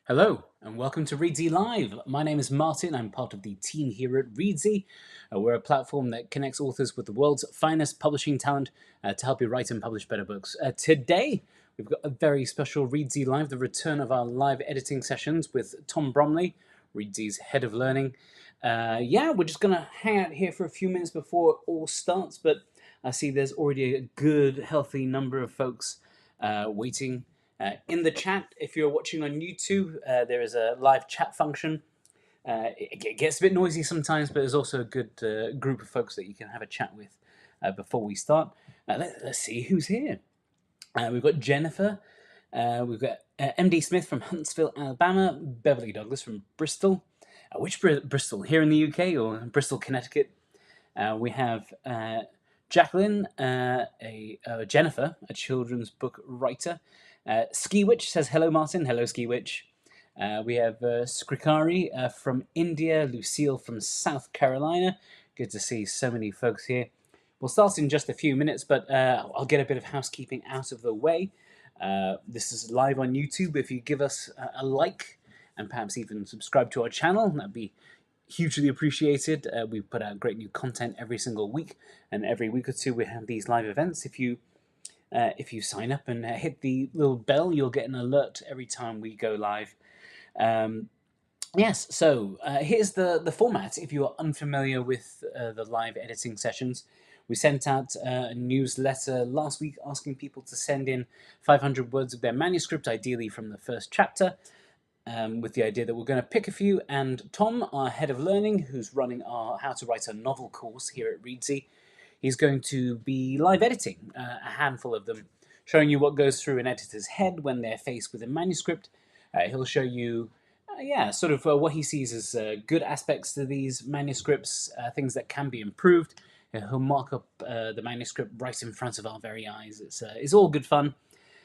Hello, and welcome to Reedsy Live. My name is Martin. I'm part of the team here at Reedsy. We're a platform that connects authors with the world's finest publishing talent to help you write and publish better books. Today, we've got a very special Reedsy Live, the return of our live editing sessions with Tom Bromley, Reedsy's head of learning. We're just going to hang out here for a few minutes before it all starts, but I see there's already a good, healthy number of folks waiting. In the chat, if you're watching on YouTube, there is a live chat function. It gets a bit noisy sometimes, but there's also a good group of folks that you can have a chat with before we start. Let's see who's here. We've got Jennifer. We've got MD Smith from Huntsville, Alabama. Beverly Douglas from Bristol. Which Bristol? Here in the UK or Bristol, Connecticut? We have Jacqueline, Jennifer, a children's book writer. Ski Witch says, hello, Martin. Hello, Ski Witch. We have Skrikari from India, Lucille from South Carolina. Good to see so many folks here. We'll start in just a few minutes, but I'll get a bit of housekeeping out of the way. This is live on YouTube. If you give us a like and perhaps even subscribe to our channel, that'd be hugely appreciated. We put out great new content every single week, and every week or two we have these live events. If you sign up and hit the little bell, you'll get an alert every time we go live. Here's the format. If you are unfamiliar with the live editing sessions, we sent out a newsletter last week asking people to send in 500 words of their manuscript, ideally from the first chapter, with the idea that we're going to pick a few. And Tom, our head of learning, who's running our How to Write a Novel course here at Reedsy, he's going to be live editing a handful of them, showing you what goes through an editor's head when they're faced with a manuscript. He'll show you what he sees as good aspects to these manuscripts, things that can be improved. He'll mark up the manuscript right in front of our very eyes. It's all good fun.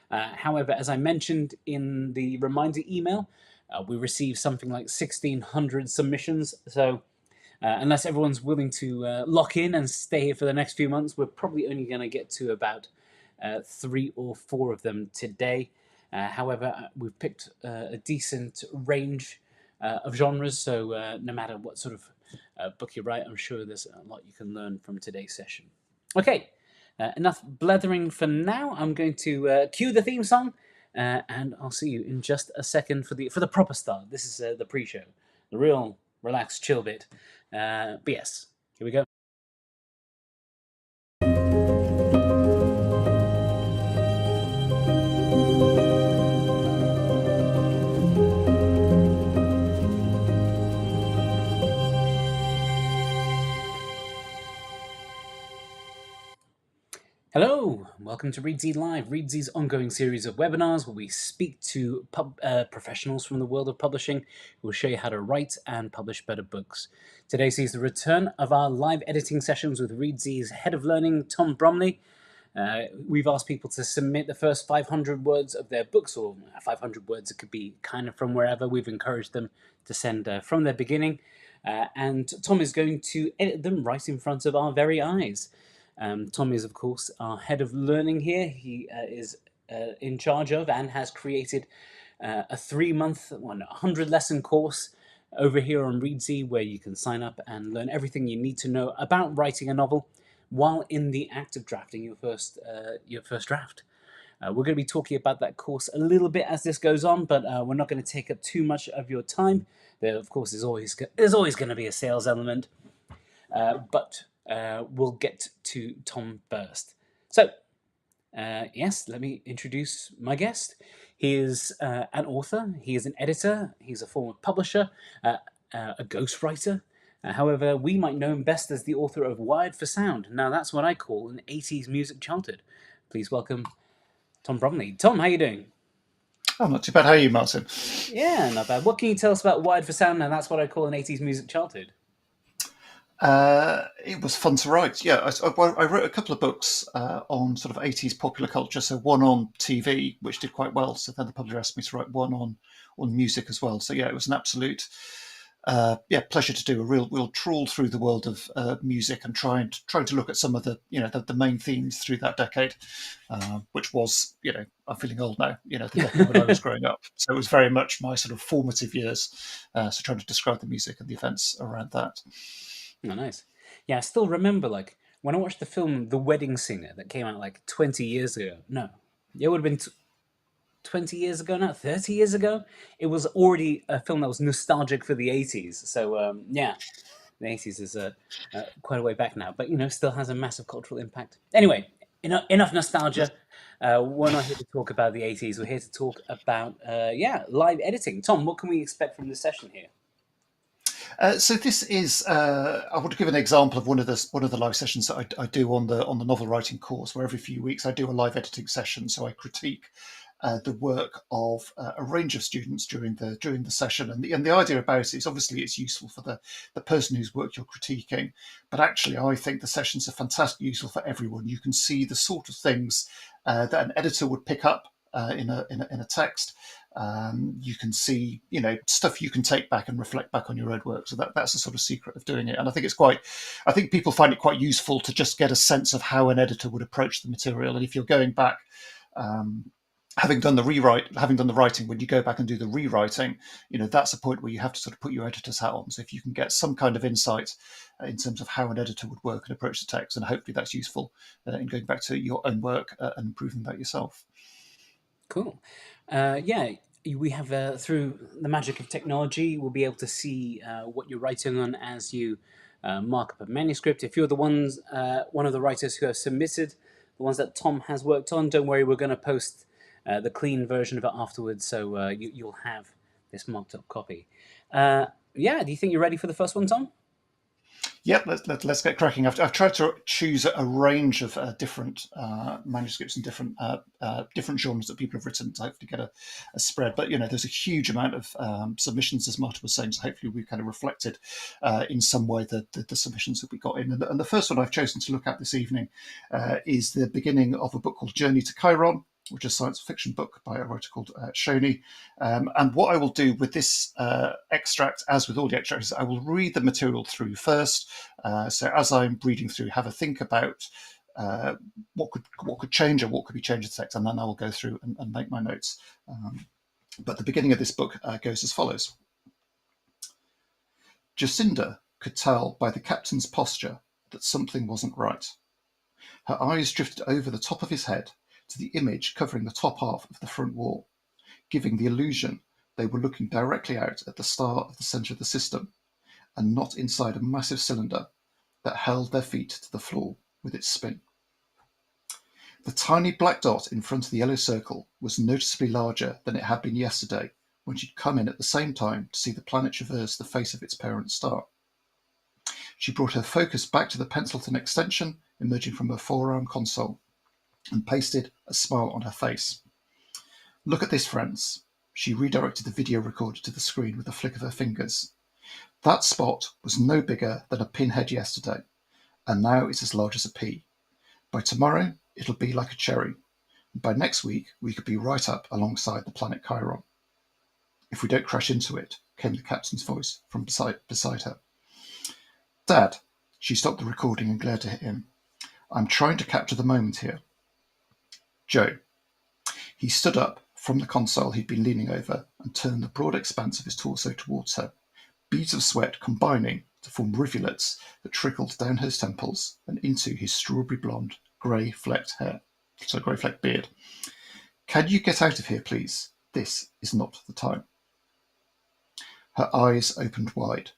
However, as I mentioned in the reminder email, we received something like 1,600 submissions. So unless everyone's willing to lock in and stay here for the next few months, we're probably only going to get to about 3 or 4 of them today. However, we've picked a decent range of genres, so no matter what sort of book you write, I'm sure there's a lot you can learn from today's session. Okay, enough blethering for now. I'm going to cue the theme song, and I'll see you in just a second for the proper start. This is the pre-show, the real relaxed, chill bit. But yes, here we go. Hello, welcome to Reedsy Live, Reedsy's ongoing series of webinars where we speak to professionals from the world of publishing who will show you how to write and publish better books. Today sees the return of our live editing sessions with Reedsy's head of learning, Tom Bromley. We've asked people to submit the first 500 words of their books, or 500 words, it could be kind of from wherever. We've encouraged them to send from their beginning, and Tom is going to edit them right in front of our very eyes. Tom is, of course, our head of learning here. He is in charge of and has created a 3-month, 100-lesson course over here on Reedsy, where you can sign up and learn everything you need to know about writing a novel while in the act of drafting your first draft. We're going to be talking about that course a little bit as this goes on, but we're not going to take up too much of your time. There, of course, there's always going to be a sales element, but we'll get to Tom first. So, yes, let me introduce my guest. He is an author, he is an editor, he's a former publisher, a ghostwriter. However, we might know him best as the author of Wired for Sound. Now, that's what I call an 80s music childhood. Please welcome Tom Bromley. Tom, how are you doing? Oh, not too bad. How are you, Martin? Yeah, not bad. What can you tell us about Wired for Sound? Now, that's what I call an 80s music childhood. It was fun to write. Yeah, I wrote a couple of books on sort of 80s popular culture. So one on TV, which did quite well. So then the publisher asked me to write one on music as well. So yeah, it was an absolute pleasure to do. A real trawl through the world of music and trying to look at some of the the main themes through that decade, which was I'm feeling old now. The decade when I was growing up, so it was very much my sort of formative years. So trying to describe the music and the events around that. Oh, nice. Yeah, I still remember like when I watched the film The Wedding Singer that came out like 20 years ago. No, it would have been 20 years ago now, 30 years ago. It was already a film that was nostalgic for the 80s. So, yeah, the 80s is quite a way back now, but still has a massive cultural impact. Anyway, enough nostalgia. We're not here to talk about the 80s. We're here to talk about, live editing. Tom, what can we expect from this session here? So this is. I want to give an example of one of the live sessions that I do on the novel writing course, where every few weeks I do a live editing session. So I critique the work of a range of students during the session, and the idea about it is obviously it's useful for the person whose work you're critiquing, but actually I think the sessions are fantastically useful for everyone. You can see the sort of things that an editor would pick up in a text. You can see, stuff you can take back and reflect back on your own work. So that's the sort of secret of doing it. And I think people find it quite useful to just get a sense of how an editor would approach the material. And if you're going back, um, having done the writing, when you go back and do the rewriting, that's a point where you have to sort of put your editor's hat on. So if you can get some kind of insight in terms of how an editor would work and approach the text, and hopefully that's useful in going back to your own work and improving that yourself. Cool. Yeah, we have through the magic of technology, we'll be able to see what you're writing on as you mark up a manuscript. If you're one of the writers who have submitted the ones that Tom has worked on, don't worry, we're going to post the clean version of it afterwards, so you'll have this marked up copy. Yeah, do you think you're ready for the first one, Tom? Yep, let's get cracking. I've tried to choose a range of different manuscripts and different genres that people have written to hopefully get a spread. But there's a huge amount of submissions, as Marta was saying. So hopefully we've kind of reflected in some way the submissions that we got in. And the first one I've chosen to look at this evening is the beginning of a book called Journey to Chiron, which is a science fiction book by a writer called Shoni. And what I will do with this extract, as with all the extracts, is I will read the material through first. So as I'm reading through, have a think about what could change or what could be changed in the text, and then I will go through and make my notes. But the beginning of this book goes as follows. Jacinda could tell by the captain's posture that something wasn't right. Her eyes drifted over the top of his head to the image covering the top half of the front wall, giving the illusion they were looking directly out at the star of the centre of the system, and not inside a massive cylinder that held their feet to the floor with its spin. The tiny black dot in front of the yellow circle was noticeably larger than it had been yesterday when she'd come in at the same time to see the planet traverse the face of its parent star. She brought her focus back to the Pencilton extension emerging from her forearm console and pasted a smile on her face. Look at this, friends. She redirected the video recorder to the screen with a flick of her fingers. That spot was no bigger than a pinhead yesterday, and now it's as large as a pea. By tomorrow, it'll be like a cherry. And by next week, we could be right up alongside the planet Chiron. If we don't crash into it, came the captain's voice from beside her. Dad, she stopped the recording and glared at him. I'm trying to capture the moment here. Joe. He stood up from the console he'd been leaning over and turned the broad expanse of his torso towards her, beads of sweat combining to form rivulets that trickled down his temples and into his strawberry blonde, grey-flecked beard. Can you get out of here, please? This is not the time. Her eyes opened wide.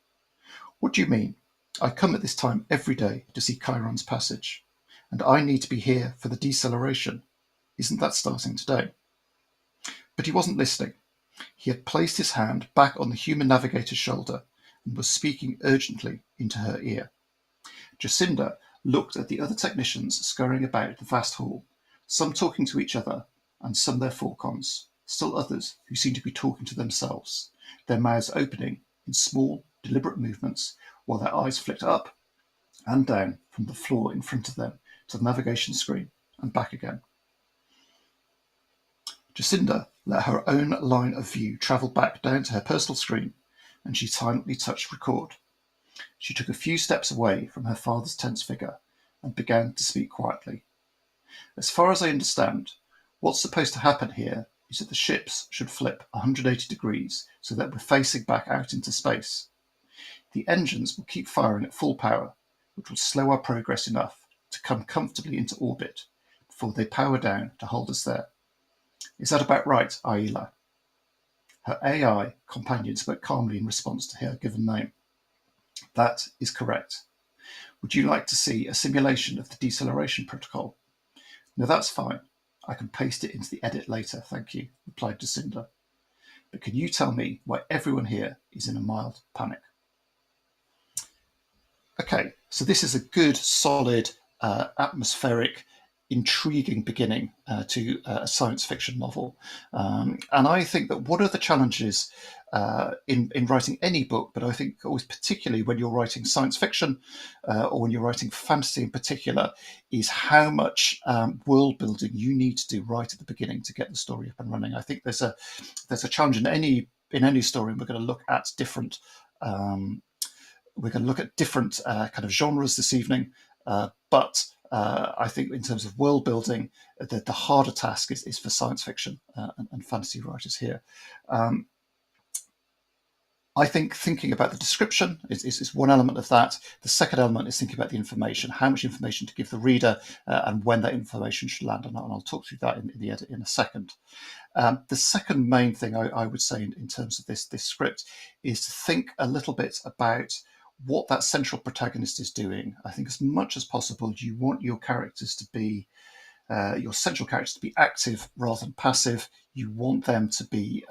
What do you mean? I come at this time every day to see Chiron's passage, and I need to be here for the deceleration. Isn't that starting today? But he wasn't listening. He had placed his hand back on the human navigator's shoulder and was speaking urgently into her ear. Jacinda looked at the other technicians scurrying about the vast hall, some talking to each other and some their falcons, still others who seemed to be talking to themselves, their mouths opening in small, deliberate movements while their eyes flicked up and down from the floor in front of them to the navigation screen and back again. Jacinda let her own line of view travel back down to her personal screen, and she silently touched record. She took a few steps away from her father's tense figure and began to speak quietly. As far as I understand, what's supposed to happen here is that the ships should flip 180 degrees so that we're facing back out into space. The engines will keep firing at full power, which will slow our progress enough to come comfortably into orbit before they power down to hold us there. Is that about right, Aila? Her AI companion spoke calmly in response to her given name. That is correct. Would you like to see a simulation of the deceleration protocol? No, that's fine. I can paste it into the edit later, thank you, replied Jacinda. But can you tell me why everyone here is in a mild panic? Okay, so this is a good, solid, atmospheric, intriguing beginning to a science fiction novel. And I think that one of the challenges in writing any book, but I think always particularly when you're writing science fiction or when you're writing fantasy in particular, is how much world building you need to do right at the beginning to get the story up and running. I think there's a challenge in any story, and we're going to look at different kind of genres this evening, but I think in terms of world building, the harder task is for science fiction and fantasy writers here. I think thinking about the description is one element of that. The second element is thinking about the information, how much information to give the reader and when that information should land. And I'll talk through that in the edit in a second. The second main thing I would say in terms of this script is to think a little bit about what that central protagonist is doing. I think as much as possible, you want your characters to be, your central characters to be active rather than passive. You want them to be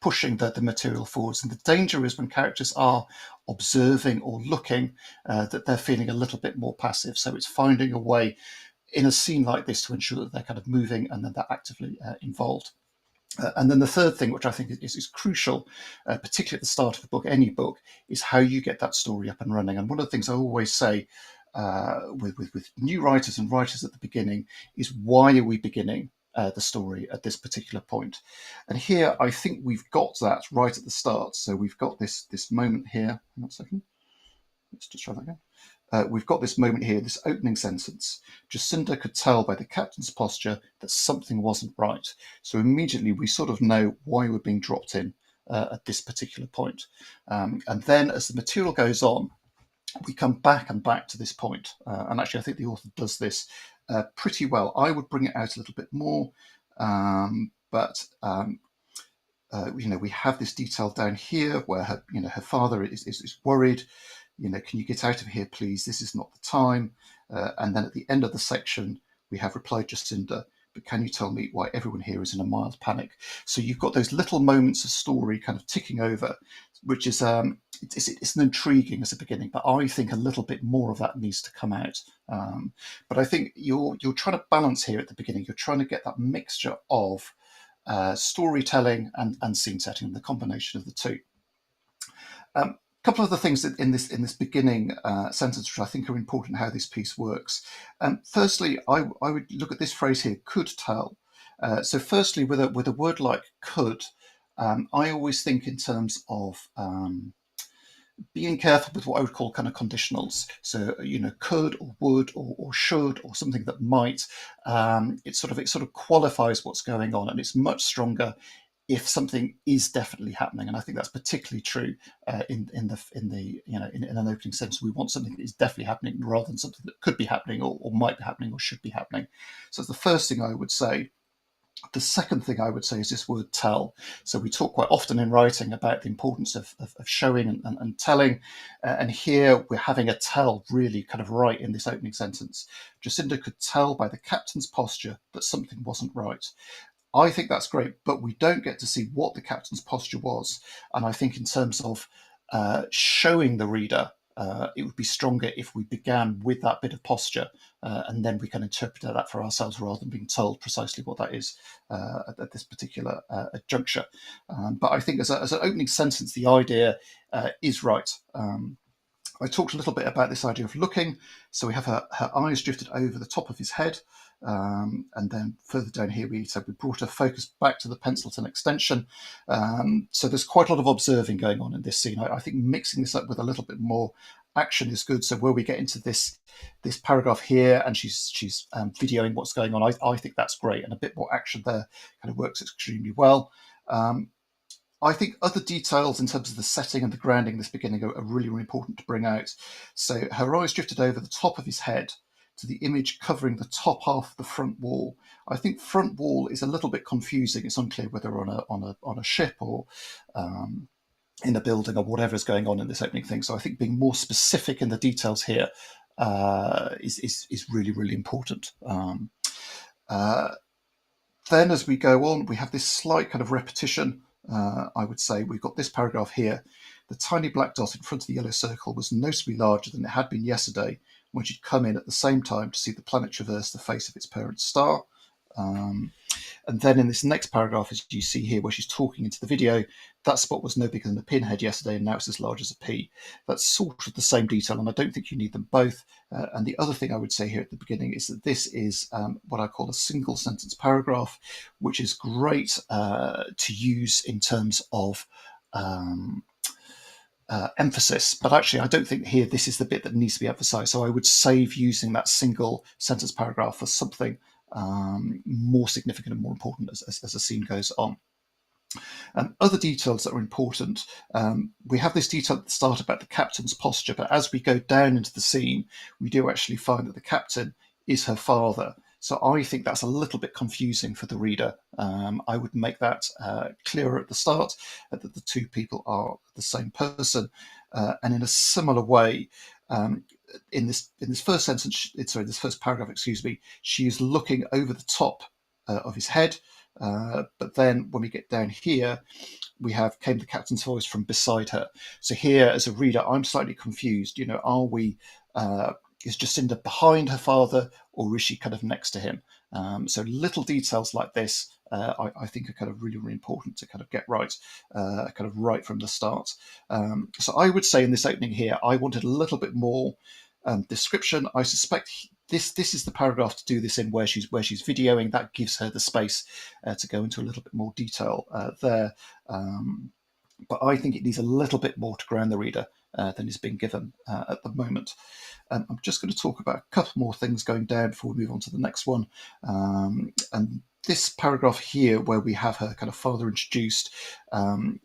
pushing the material forwards. And the danger is when characters are observing or looking, that they're feeling a little bit more passive. So it's finding a way in a scene like this to ensure that they're kind of moving and that they're actively involved. And then the third thing, which I think is crucial, particularly at the start of the book, any book, is how you get that story up and running. And one of the things I always say with new writers and writers at the beginning is, why are we beginning the story at this particular point? And here I think we've got that right at the start. So we've got this moment here. One second. Let's just try that again. We've got this moment here, this opening sentence. Jacinda could tell by the captain's posture that something wasn't right. So immediately we sort of know why we're being dropped in at this particular point. And then as the material goes on, we come back to this point. And actually, I think the author does this pretty well. I would bring it out a little bit more, but we have this detail down here where her father is worried. Can you get out of here, please? This is not the time. And then at the end of the section, we have replied Jacinda, but can you tell me why everyone here is in a mild panic? So you've got those little moments of story kind of ticking over, which is it's an intriguing as a beginning, but I think a little bit more of that needs to come out. But I think you're trying to balance here at the beginning. You're trying to get that mixture of storytelling and scene setting, the combination of the two. Couple of the things that in this beginning sentence, which I think are important, how this piece works. Firstly, I would look at this phrase here, could tell. So firstly, with a word like could, I always think in terms of being careful with what I would call kind of conditionals. So, could or would or should or something that might. It sort of qualifies what's going on, and it's much stronger if something is definitely happening. And I think that's particularly true in an opening sentence. We want something that is definitely happening rather than something that could be happening or might be happening or should be happening. So that's the first thing I would say. The second thing I would say is this word tell. So we talk quite often in writing about the importance of showing and telling. And here we're having a tell really kind of right in this opening sentence. Jacinda could tell by the captain's posture that something wasn't right. I think that's great, but we don't get to see what the captain's posture was. And I think in terms of showing the reader, it would be stronger if we began with that bit of posture and then we can interpret that for ourselves rather than being told precisely what that is at this particular juncture. But I think as an opening sentence, the idea is right. I talked a little bit about this idea of looking. So we have her eyes drifted over the top of his head. And then further down here, we said we brought her focus back to the Pensilton extension. So there's quite a lot of observing going on in this scene. I think mixing this up with a little bit more action is good. So where we get into this paragraph here, and she's videoing what's going on, I think that's great, and a bit more action there kind of works extremely well. I think other details in terms of the setting and the grounding in this beginning are really, really important to bring out. So her eyes drifted over the top of his head to the image covering the top half of the front wall. I think front wall is a little bit confusing. It's unclear whether on a ship or in a building or whatever is going on in this opening thing. So I think being more specific in the details here is really, really important. Then as we go on, we have this slight kind of repetition. I would say we've got this paragraph here. The tiny black dot in front of the yellow circle was noticeably larger than it had been yesterday when she'd come in at the same time to see the planet traverse the face of its parent star. And then in this next paragraph, as you see here, where she's talking into the video, that spot was no bigger than a pinhead yesterday, and now it's as large as a pea. That's sort of the same detail, and I don't think you need them both. And the other thing I would say here at the beginning is that this is what I call a single sentence paragraph, which is great to use in terms of emphasis, but actually I don't think here this is the bit that needs to be emphasized. So I would save using that single sentence paragraph for something more significant and more important as the scene goes on. Other details that are important, we have this detail at the start about the captain's posture, but as we go down into the scene, we do actually find that the captain is her father. So I think that's a little bit confusing for the reader. I would make that clearer at the start, that the two people are the same person. And in a similar way, in this first sentence, this first paragraph, excuse me, she is looking over the top of his head. But then when we get down here, we have came the captain's voice from beside her. So here, as a reader, I'm slightly confused. Are we? Is Jacinda behind her father, or is she kind of next to him? So little details like this, I think, are kind of really, really important to kind of get right, kind of right from the start. So I would say in this opening here, I wanted a little bit more description. I suspect this is the paragraph to do this in, where she's videoing. That gives her the space to go into a little bit more detail there. But I think it needs a little bit more to ground the reader than is being given at the moment. I'm just going to talk about a couple more things going down before we move on to the next one. And this paragraph here, where we have her kind of father introduced, and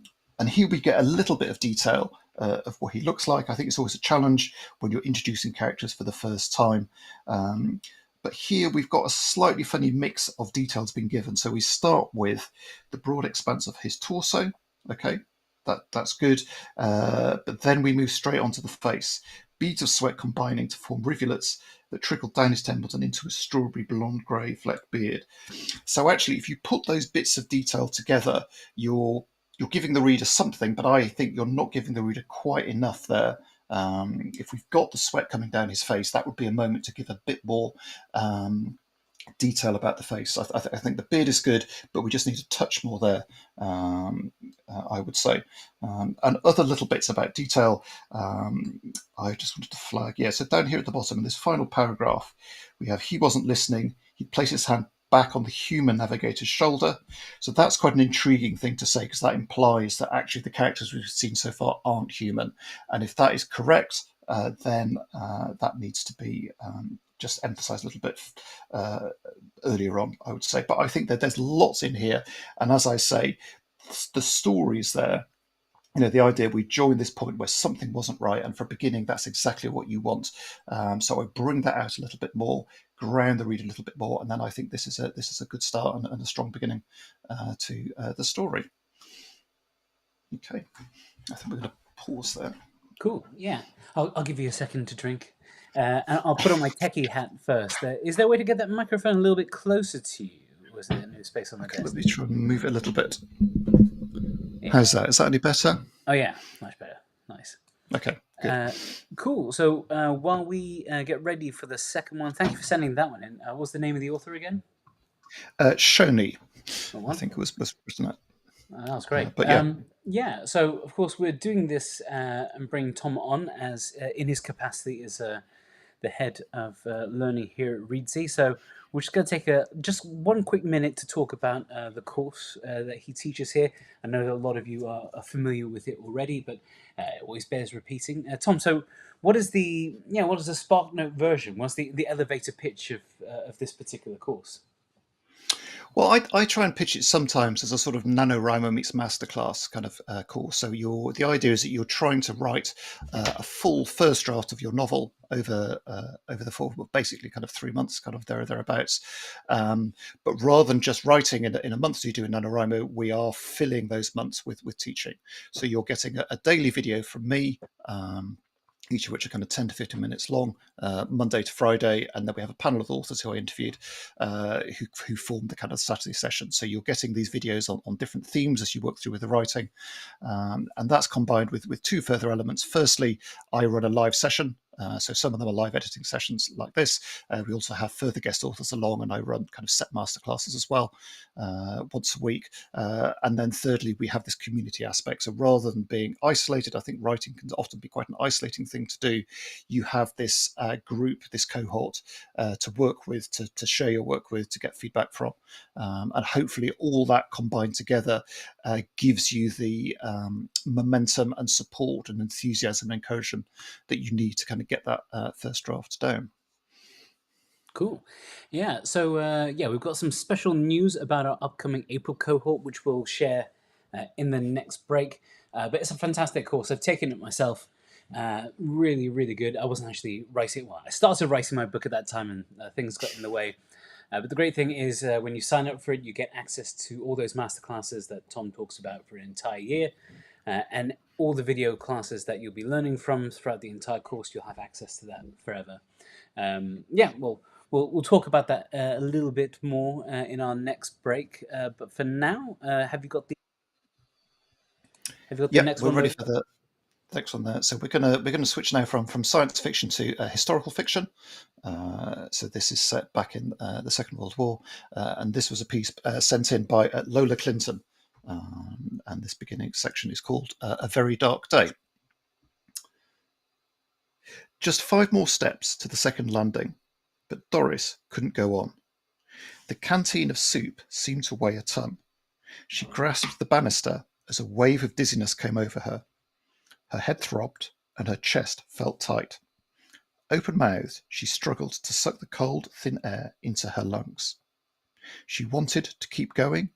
here we get a little bit of detail of what he looks like. I think it's always a challenge when you're introducing characters for the first time. But here we've got a slightly funny mix of details being given. So we start with the broad expanse of his torso. Okay, that's good. But then we move straight onto the face. Beads of sweat combining to form rivulets that trickled down his temples and into a strawberry blonde grey flecked beard. So actually, if you put those bits of detail together, you're giving the reader something, but I think you're not giving the reader quite enough there. If we've got the sweat coming down his face, that would be a moment to give a bit more detail about the face. I think the beard is good, but we just need a touch more there, I would say. And other little bits about detail, I just wanted to flag. Yeah, so down here at the bottom, in this final paragraph, we have, he wasn't listening. He placed his hand back on the human navigator's shoulder. So that's quite an intriguing thing to say, because that implies that actually the characters we've seen so far aren't human. And if that is correct, then that needs to be just emphasised a little bit earlier on, I would say. But I think that there's lots in here. And as I say, the stories there, the idea we join this point where something wasn't right, and for a beginning, that's exactly what you want. So I bring that out a little bit more, ground the reader a little bit more, and then I think this is a good start and a strong beginning to the story. Okay, I think we're going to pause there. Cool. Yeah, I'll give you a second to drink. And I'll put on my techie hat first. Is there a way to get that microphone a little bit closer to you? Or is there no space on the desk? Let me try and move it a little bit. Yeah. How's that? Is that any better? Oh, yeah. Much better. Nice. Okay, good. Cool. So while we get ready for the second one, thank you for sending that one in. What's the name of the author again? Shoni, I think it was written at. That was great. But yeah. Yeah, so of course we're doing this and bringing Tom on as in his capacity as the head of learning here at Reedsy. So We're just going to take just one quick minute to talk about the course that he teaches here. I know that a lot of you are familiar with it already, but it always bears repeating. Tom, so what is the SparkNote version? What's the elevator pitch of this particular course? Well, I try and pitch it sometimes as a sort of NaNoWriMo meets masterclass kind of course. So the idea is that you're trying to write a full first draft of your novel over the full, basically kind of 3 months, kind of thereabouts. But rather than just writing in a month to do in NaNoWriMo, we are filling those months with teaching. So you're getting a daily video from me. Each of which are kind of 10 to 15 minutes long, Monday to Friday. And then we have a panel of authors who I interviewed who formed the kind of Saturday session. So you're getting these videos on different themes as you work through with the writing. And that's combined with two further elements. Firstly, I run a live session. So some of them are live editing sessions like this. We also have further guest authors along, and I run kind of set masterclasses as well once a week. And then thirdly, we have this community aspect. So rather than being isolated, I think writing can often be quite an isolating thing to do. You have this group, this cohort to work with, to share your work with, to get feedback from. And hopefully all that combined together gives you the momentum and support and enthusiasm and encouragement that you need to kind of get that first draft down. Cool. Yeah. So we've got some special news about our upcoming April cohort, which we'll share in the next break. But it's a fantastic course. I've taken it myself. Really, really good. I wasn't actually writing. Well, I started writing my book at that time, and things got in the way. But the great thing is, when you sign up for it, you get access to all those masterclasses that Tom talks about for an entire year, and all the video classes that you'll be learning from throughout the entire course. You'll have access to that forever. Well, we'll talk about that a little bit more in our next break. But for now, have you got the Yep, next we're one ready loaded? for the next one there. So we're gonna switch now from science fiction to historical fiction. So this is set back in the Second World War, and this was a piece sent in by Lola Clinton. And this beginning section is called A Very Dark Day. Just 5 more steps to the second landing, but Doris couldn't go on. The canteen of soup seemed to weigh a ton. She grasped the banister as a wave of dizziness came over her. Her head throbbed, and her chest felt tight. Open-mouthed, she struggled to suck the cold, thin air into her lungs. She wanted to keep going,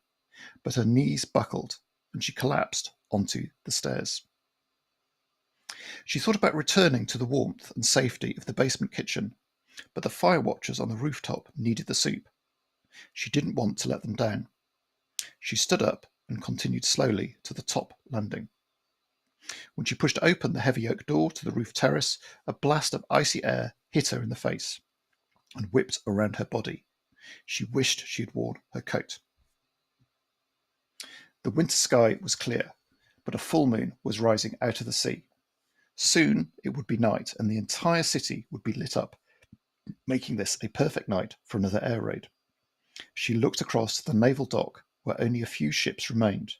but her knees buckled, and she collapsed onto the stairs. She thought about returning to the warmth and safety of the basement kitchen, but the fire watchers on the rooftop needed the soup. She didn't want to let them down. She stood up and continued slowly to the top landing. When she pushed open the heavy oak door to the roof terrace, a blast of icy air hit her in the face and whipped around her body. She wished she had worn her coat. The winter sky was clear, but a full moon was rising out of the sea. Soon it would be night, and the entire city would be lit up, making this a perfect night for another air raid. She looked across the naval dock where only a few ships remained.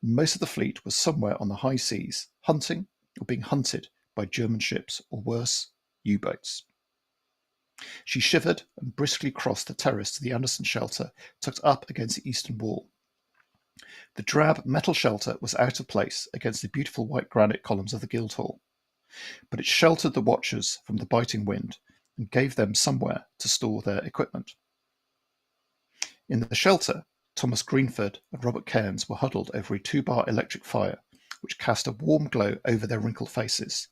Most of the fleet was somewhere on the high seas, hunting or being hunted by German ships, or worse, U-boats. She shivered and briskly crossed the terrace to the Anderson shelter, tucked up against the eastern wall. The drab metal shelter was out of place against the beautiful white granite columns of the Guildhall, but it sheltered the watchers from the biting wind and gave them somewhere to store their equipment. In the shelter, Thomas Greenford and Robert Cairns were huddled over a 2-bar electric fire, which cast a warm glow over their wrinkled faces.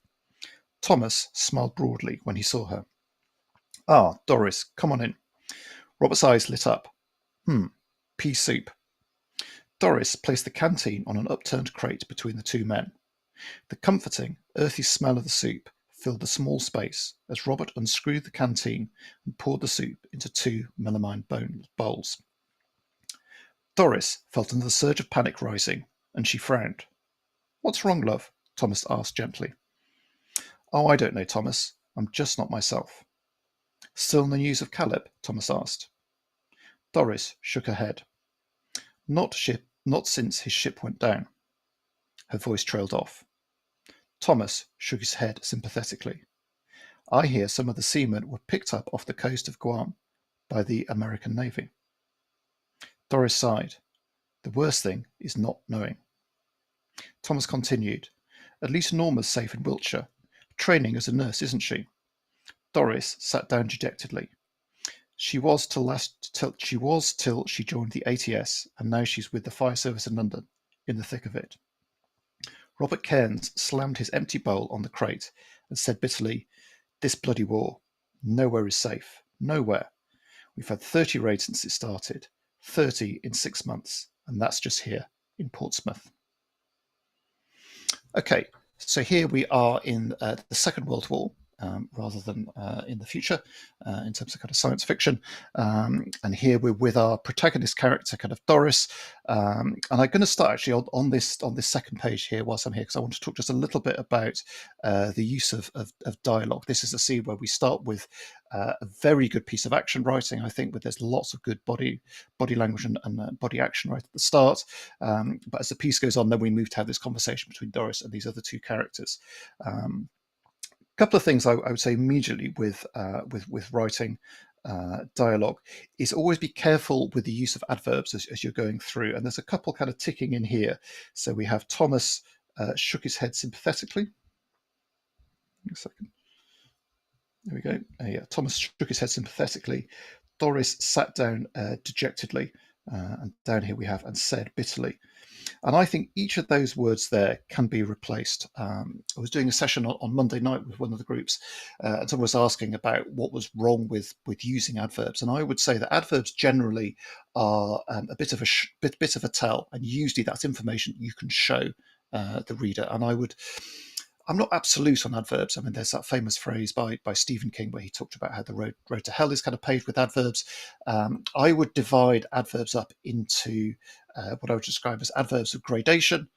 Thomas smiled broadly when he saw her. "Ah, Doris, come on in." Robert's eyes lit up. Pea soup." Doris placed the canteen on an upturned crate between the two men. The comforting, earthy smell of the soup filled the small space as Robert unscrewed the canteen and poured the soup into 2 melamine bowls. Doris felt another surge of panic rising, and she frowned. "What's wrong, love?" Thomas asked gently. "Oh, I don't know, Thomas. I'm just not myself." "Still no news of Caleb?" Thomas asked. Doris shook her head. Not since his ship went down." Her voice trailed off. Thomas shook his head sympathetically. "I hear some of the seamen were picked up off the coast of Guam. by the American Navy. Doris sighed. The worst thing is not knowing. Thomas continued. At least Norma's safe in Wiltshire. Training as a nurse, isn't she? Doris sat down dejectedly. She was till she joined the ATS, and now she's with the fire service in London, in the thick of it. Robert Cairns slammed his empty bowl on the crate and said bitterly, "This bloody war. Nowhere is safe. Nowhere. We've had 30 raids since it started. 30 in 6 months. And that's just here in Portsmouth." Okay, so here we are in the Second World War, rather than in the future, in terms of kind of science fiction. And here we're with our protagonist character, kind of Doris. And I'm going to start actually on this second page here whilst I'm here, because I want to talk just a little bit about the use of dialogue. This is a scene where we start with a very good piece of action writing, I think, but there's lots of good body language and body action right at the start. But as the piece goes on, then we move to have this conversation between Doris and these other two characters. Couple of things I would say immediately with writing dialogue is always be careful with the use of adverbs as you're going through. And there's a couple kind of ticking in here. So we have Thomas shook his head sympathetically. A second. There we go. Yeah, Thomas shook his head sympathetically. Doris sat down dejectedly. And down here we have and said bitterly. And I think each of those words there can be replaced. I was doing a session on Monday night with one of the groups, and someone was asking about what was wrong with using adverbs. And I would say that adverbs generally are a bit of a tell, and usually that's information you can show the reader. And I'm not absolute on adverbs. I mean, there's that famous phrase by Stephen King where he talked about how the road to hell is kind of paved with adverbs. I would divide adverbs up into what I would describe as adverbs of gradation,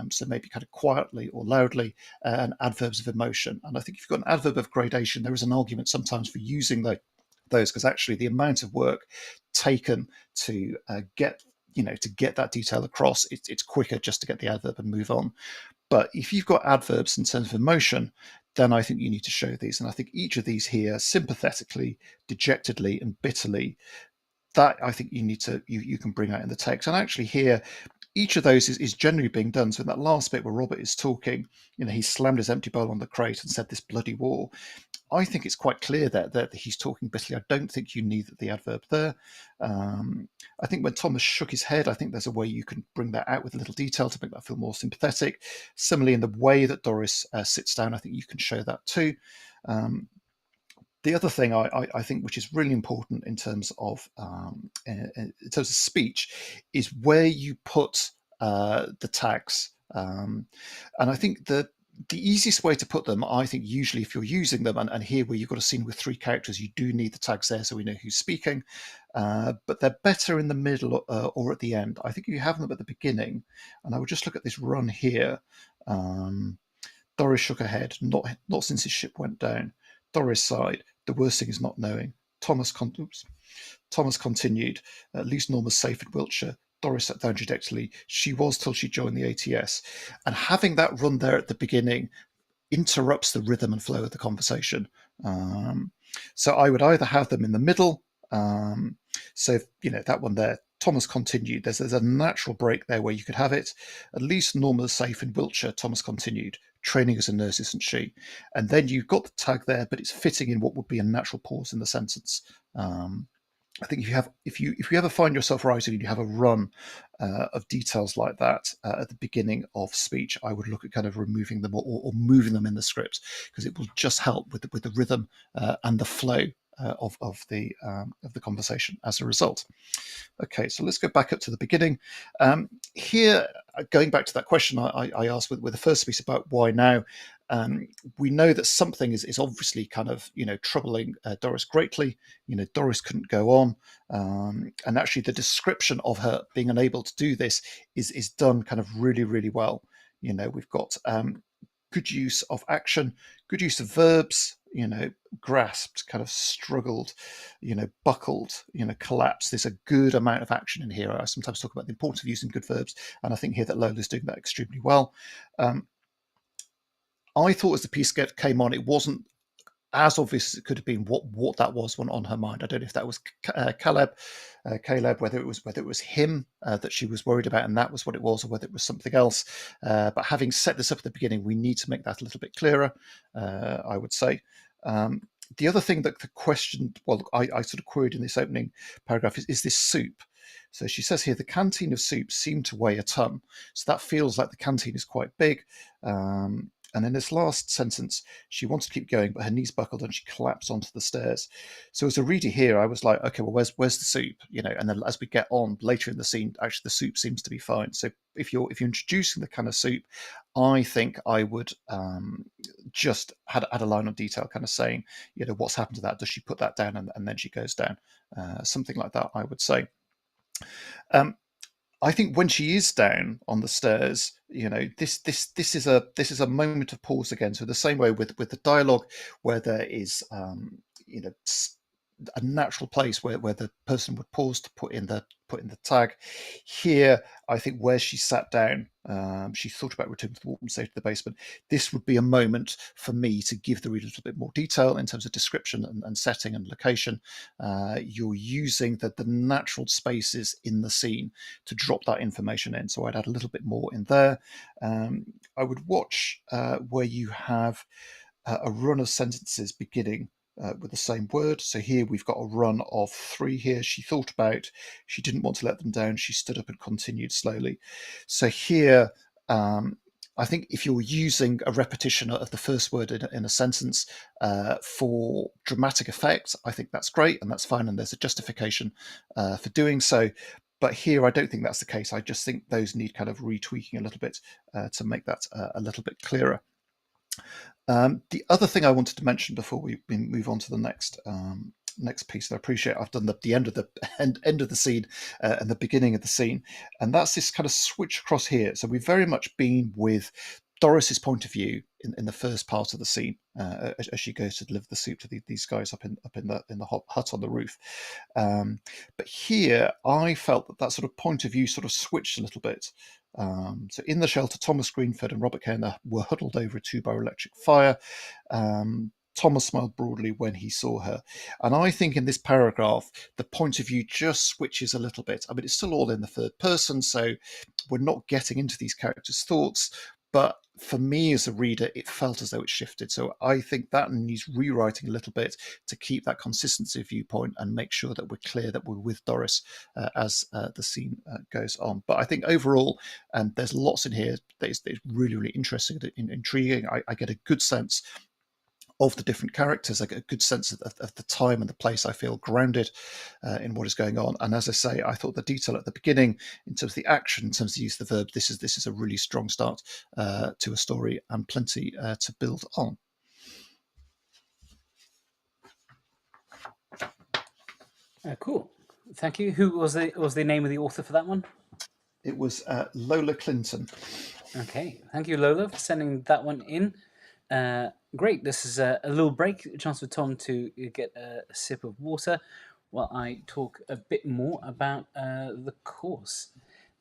so maybe kind of quietly or loudly, and adverbs of emotion. And I think if you've got an adverb of gradation, there is an argument sometimes for using those, because actually the amount of work taken to get that detail across, it's quicker just to get the adverb and move on. But if you've got adverbs in terms of emotion, then I think you need to show these. And I think each of these here, sympathetically, dejectedly, and bitterly, that I think you can bring out in the text. And actually here, each of those is generally being done. So in that last bit where Robert is talking, he slammed his empty bowl on the crate and said, "This bloody war." I think it's quite clear that he's talking bitterly. I don't think you need the adverb there. I think when Thomas shook his head, I think there's a way you can bring that out with a little detail to make that feel more sympathetic. Similarly, in the way that Doris sits down, I think you can show that too. The other thing I think, which is really important in terms of speech, is where you put the tags. And I think the easiest way to put them, I think, usually if you're using them, and here where you've got a scene with three characters, you do need the tags there so we know who's speaking. But they're better in the middle or at the end. I think if you have them at the beginning, and I would just look at this run here. Doris shook her head, not since his ship went down. Doris sighed. The worst thing is not knowing. Thomas continued. At least Norma's safe in Wiltshire. Doris sat down dejectedly. She was till she joined the ATS. And having that run there at the beginning interrupts the rhythm and flow of the conversation. So I would either have them in the middle. So, that one there, Thomas continued. There's a natural break there where you could have it. At least Norma's safe in Wiltshire, Thomas continued. Training as a nurse, isn't she? And then you've got the tag there, but it's fitting in what would be a natural pause in the sentence. I think if you ever find yourself writing and you have a run of details like that at the beginning of speech, I would look at kind of removing them or moving them in the script, because it will just help with the rhythm and the flow of the conversation as a result. Okay, so let's go back up to the beginning. Here, going back to that question I asked with the first piece about why now, we know that something is obviously kind of troubling Doris greatly. Doris couldn't go on, and actually the description of her being unable to do this is done kind of really, really well. We've got good use of action, good use of verbs, grasped, kind of struggled, buckled, collapsed. There's a good amount of action in here. I sometimes talk about the importance of using good verbs, and I think here that Lola's doing that extremely well. I thought as the piece came on, it wasn't as obvious as it could have been what that was on her mind. I don't know if that was Caleb, whether it was him that she was worried about, and that was what it was, or whether it was something else. But having set this up at the beginning, we need to make that a little bit clearer. I would say. The other thing that the question, well, I sort of queried in this opening paragraph is this soup? So she says here, the canteen of soup seemed to weigh a ton. So that feels like the canteen is quite big. And in this last sentence, she wanted to keep going, but her knees buckled and she collapsed onto the stairs. So as a reader here, I was like, okay, well, where's the soup? And then as we get on later in the scene, actually the soup seems to be fine. So if you're introducing the kind of soup, I think I would just add a line of detail, kind of saying, what's happened to that? Does she put that down and then she goes down? Something like that, I would say. I think when she is down on the stairs, this is a moment of pause again. So the same way with the dialogue, where there is a natural place where the person would pause to put in the tag. Here, I think where she sat down, she thought about returning to the Walton stage to the basement. This would be a moment for me to give the reader a little bit more detail in terms of description and setting and location. You're using the natural spaces in the scene to drop that information in. So I'd add a little bit more in there. I would watch where you have a run of sentences beginning with the same word. So here we've got a run of 3 here. She thought about, she didn't want to let them down. She stood up and continued slowly. So here, I think if you're using a repetition of the first word in a sentence for dramatic effect, I think that's great and that's fine. And there's a justification for doing so. But here, I don't think that's the case. I just think those need kind of retweaking a little bit to make that a little bit clearer. The other thing I wanted to mention before we move on to the next piece that I appreciate, I've done the end of the end of the scene and the beginning of the scene, and that's this kind of switch across here. So we've very much been with Doris's point of view in the first part of the scene as she goes to deliver the soup to these guys up in the hut on the roof. But here, I felt that sort of point of view sort of switched a little bit. So in the shelter, Thomas Greenford and Robert Kerner were huddled over a 2-bar electric fire. Thomas smiled broadly when he saw her. And I think in this paragraph, the point of view just switches a little bit. I mean, it's still all in the third person, so we're not getting into these characters' thoughts. But for me as a reader, it felt as though it shifted. So I think that needs rewriting a little bit to keep that consistency of viewpoint and make sure that we're clear that we're with Doris as the scene goes on. But I think overall, there's lots in here that is really, really interesting and intriguing. I get a good sense of the different characters. I get a good sense of the time and the place. I feel grounded in what is going on. And as I say, I thought the detail at the beginning, in terms of the action, in terms of the use of the verb, this is a really strong start to a story and plenty to build on. Cool. Thank you. Who was the name of the author for that one? It was Lola Clinton. Okay. Thank you, Lola, for sending that one in. Great. This is a little break, a chance for Tom to get a sip of water while I talk a bit more about the course.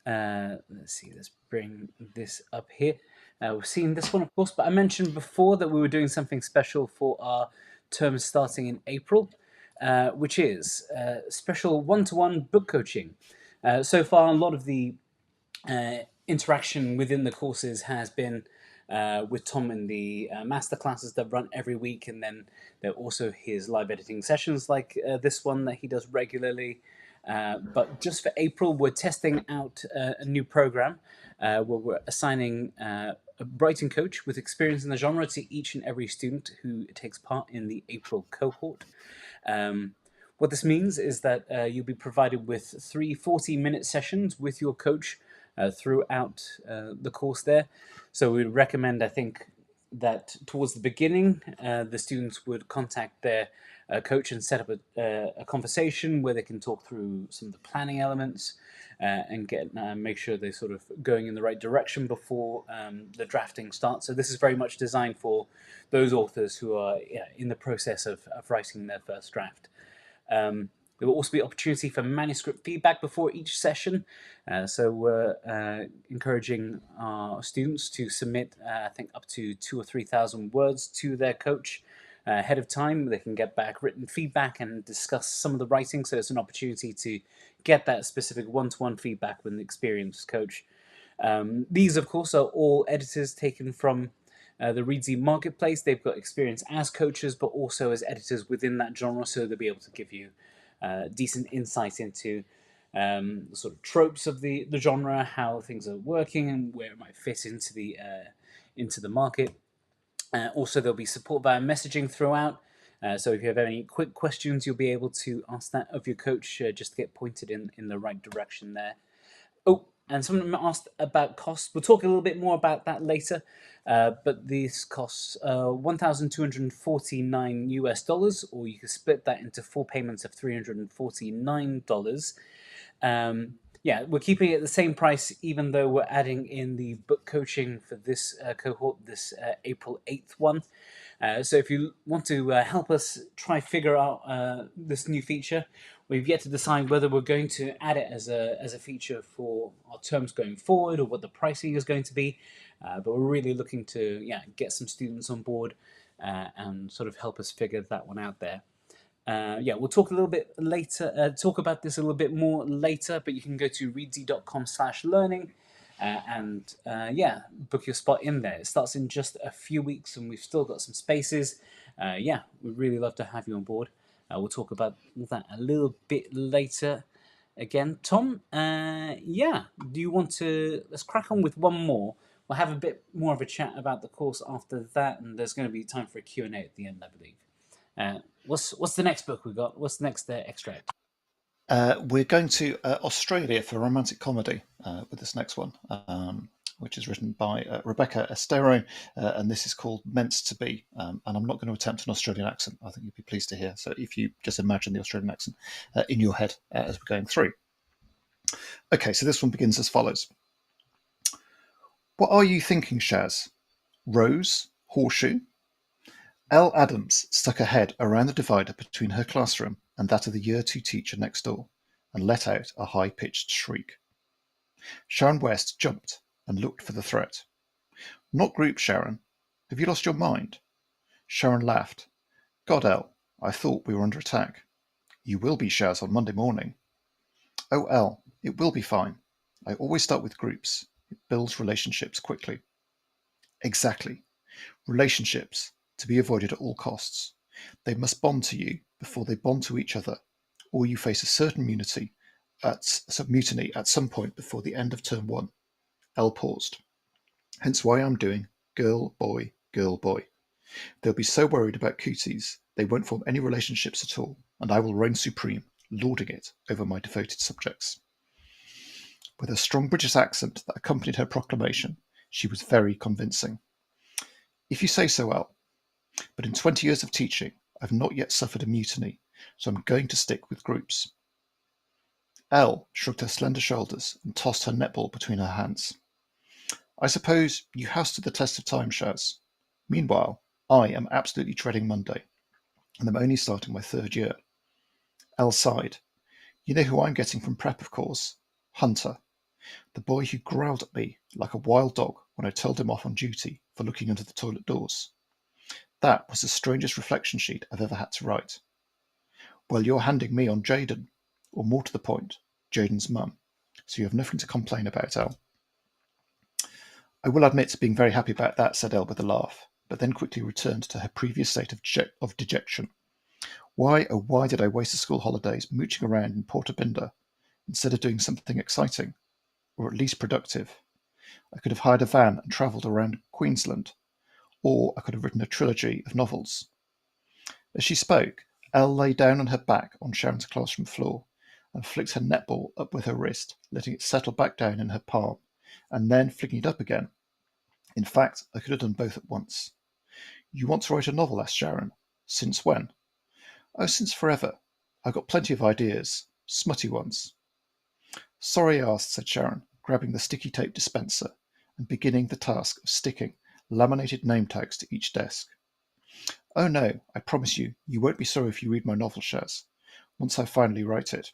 Let's see, let's bring this up here. We've seen this one, of course, but I mentioned before that we were doing something special for our term starting in April, which is special one-to-one book coaching. So far, a lot of the interaction within the courses has been with Tom in the master classes that run every week, and then there are also his live editing sessions like this one that he does regularly. But just for April, we're testing out a new program where we're assigning a writing coach with experience in the genre to each and every student who takes part in the April cohort. What this means is that you'll be provided with 3 40-minute sessions with your coach throughout the course there. So we'd recommend, I think, that towards the beginning, the students would contact their coach and set up a conversation where they can talk through some of the planning elements and make sure they're sort of going in the right direction before the drafting starts. So this is very much designed for those authors who are in the process of writing their first draft. There will also be opportunity for manuscript feedback before each session. So we're encouraging our students to submit, I think, up to 2,000 or 3,000 words to their coach ahead of time. They can get back written feedback and discuss some of the writing. So it's an opportunity to get that specific one-to-one feedback with an experienced coach. These, of course, are all editors taken from the Reedsy marketplace. They've got experience as coaches, but also as editors within that genre, so they'll be able to give you decent insight into sort of tropes of the genre, how things are working, and where it might fit into the market. Also, there'll be support via messaging throughout. So if you have any quick questions, you'll be able to ask that of your coach just to get pointed in the right direction there. Oh, and someone asked about costs. We'll talk a little bit more about that later. But these costs $1,249 US, or you can split that into 4 payments of $349. Yeah, we're keeping it at the same price, even though we're adding in the book coaching for this cohort, this April 8th one. So if you want to help us try figure out this new feature, we've yet to decide whether we're going to add it as a feature for our terms going forward or what the pricing is going to be. But we're really looking to get some students on board and sort of help us figure that one out there. We'll talk a little bit later. Talk about this a little bit more later. But you can go to reedsy.com/learning and book your spot in there. It starts in just a few weeks, and we've still got some spaces. We'd really love to have you on board. We'll talk about that a little bit later. Again, Tom. Do you want to? Let's crack on with one more. We'll have a bit more of a chat about the course after that, and there's going to be time for a Q&A at the end, I believe. What's the next book we got? What's the next extract? We're going to Australia for romantic comedy with this next one, which is written by Rebecca Estero, and this is called Meant to Be. And I'm not going to attempt an Australian accent. I think you'd be pleased to hear. So if you just imagine the Australian accent in your head as we're going through. Okay, so this one begins as follows. What are you thinking, Shaz? Rose? Horseshoe? Elle Adams stuck her head around the divider between her classroom and that of the Year 2 teacher next door and let out a high-pitched shriek. Sharon West jumped and looked for the threat. Not group, Sharon. Have you lost your mind? Sharon laughed. God, Elle, I thought we were under attack. You will be, Shaz, on Monday morning. Oh, Elle, it will be fine. I always start with groups. It builds relationships quickly. Exactly. Relationships, to be avoided at all costs. They must bond to you before they bond to each other, or you face a certain mutiny at some point before the end of term 1. Elle paused. Hence why I'm doing girl, boy, girl, boy. They'll be so worried about cooties, they won't form any relationships at all, and I will reign supreme, lording it over my devoted subjects. With a strong British accent that accompanied her proclamation, she was very convincing. If you say so, Elle. But in 20 years of teaching, I've not yet suffered a mutiny, so I'm going to stick with groups. Elle shrugged her slender shoulders and tossed her netball between her hands. I suppose you have stood the test of time, Shaz. Meanwhile, I am absolutely dreading Monday, and I'm only starting my 3rd year. Elle sighed. You know who I'm getting from prep, of course. Hunter. The boy who growled at me like a wild dog when I told him off on duty for looking under the toilet doors. That was the strangest reflection sheet I've ever had to write. Well, you're handing me on Jaden, or more to the point, Jaden's mum, so you have nothing to complain about, Elle. I will admit to being very happy about that, said Elle with a laugh, but then quickly returned to her previous state of dejection. Why, oh why did I waste the school holidays mooching around in Portabinda instead of doing something exciting, or at least productive? I could have hired a van and travelled around Queensland, or I could have written a trilogy of novels. As she spoke, Elle lay down on her back on Sharon's classroom floor and flicked her netball up with her wrist, letting it settle back down in her palm, and then flicking it up again. In fact, I could have done both at once. You want to write a novel? Asked Sharon. Since when? Oh, since forever. I've got plenty of ideas, smutty ones. Sorry I asked, said Sharon, grabbing the sticky tape dispenser and beginning the task of sticking laminated name tags to each desk. Oh no, I promise you, you won't be sorry if you read my novel, Shaz, once I finally write it.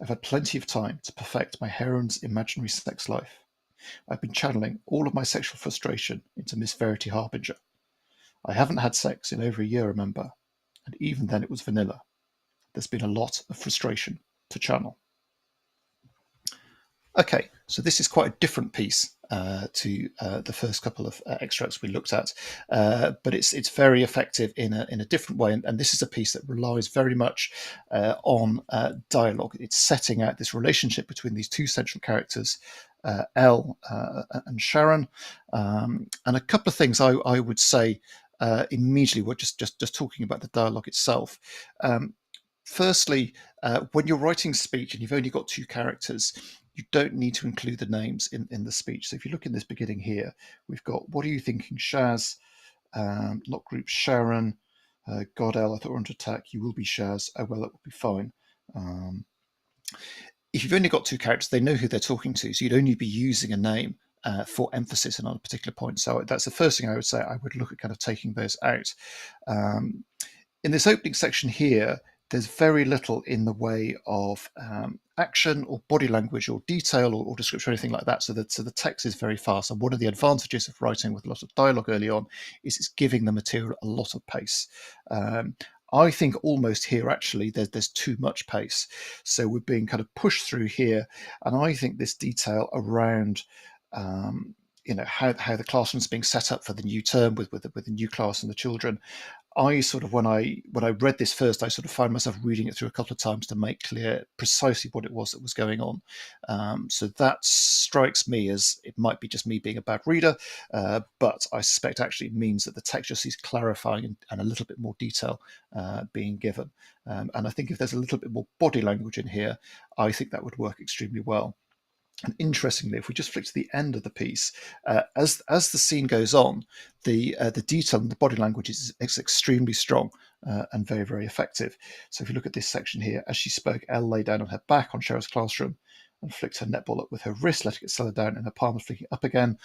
I've had plenty of time to perfect my heroine's imaginary sex life. I've been channeling all of my sexual frustration into Miss Verity Harbinger. I haven't had sex in over a year, remember, and even then it was vanilla. There's been a lot of frustration to channel. Okay, so this is quite a different piece to the first couple of extracts we looked at, but it's very effective in a different way. And this is a piece that relies very much on dialogue. It's setting out this relationship between these two central characters, Elle and Sharon, and a couple of things I would say immediately. We're just talking about the dialogue itself. Firstly, when you're writing speech and you've only got two characters, you don't need to include the names in the speech. So if you look in this beginning here, we've got, what are you thinking, Shaz? Lock group, Sharon. God, Elle, I thought we're under attack. You will be Shaz. Oh, well, that will be fine. If you've only got two characters, they know who they're talking to. So you'd only be using a name for emphasis and on a particular point. So that's the first thing I would say. I would look at kind of taking those out. In this opening section here, there's very little in the way of action or body language or detail or description or anything like that. So the text is very fast. And one of the advantages of writing with a lot of dialogue early on is it's giving the material a lot of pace. I think almost here actually there's too much pace. So we're being kind of pushed through here. And I think this detail around how the classroom's being set up for the new term with the new class and the children. I sort of when I read this first, I sort of found myself reading it through a couple of times to make clear precisely what it was that was going on. So that strikes me as it might be just me being a bad reader, but I suspect actually it means that the text just is clarifying and a little bit more detail being given. And I think if there's a little bit more body language in here, I think that would work extremely well. And interestingly, if we just flick to the end of the piece, as the scene goes on, the detail and the body language is extremely strong and very, very effective. So if you look at this section here, as she spoke, Elle lay down on her back on Cheryl's classroom and flicked her netball up with her wrist, letting it settle down in her palm and flicking up again.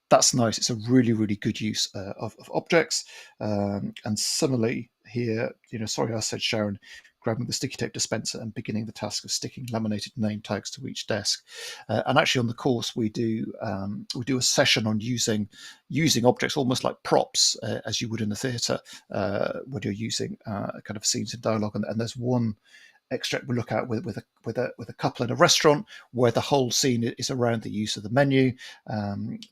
That's nice. It's a really, really good use of objects. And similarly here, sorry, I said Sharon, grabbing the sticky tape dispenser and beginning the task of sticking laminated name tags to each desk. And actually, on the course, we do a session on using objects almost like props, as you would in a theatre, when you're using kind of scenes in dialogue. And there's one extract we look at with a couple in a restaurant where the whole scene is around the use of the menu.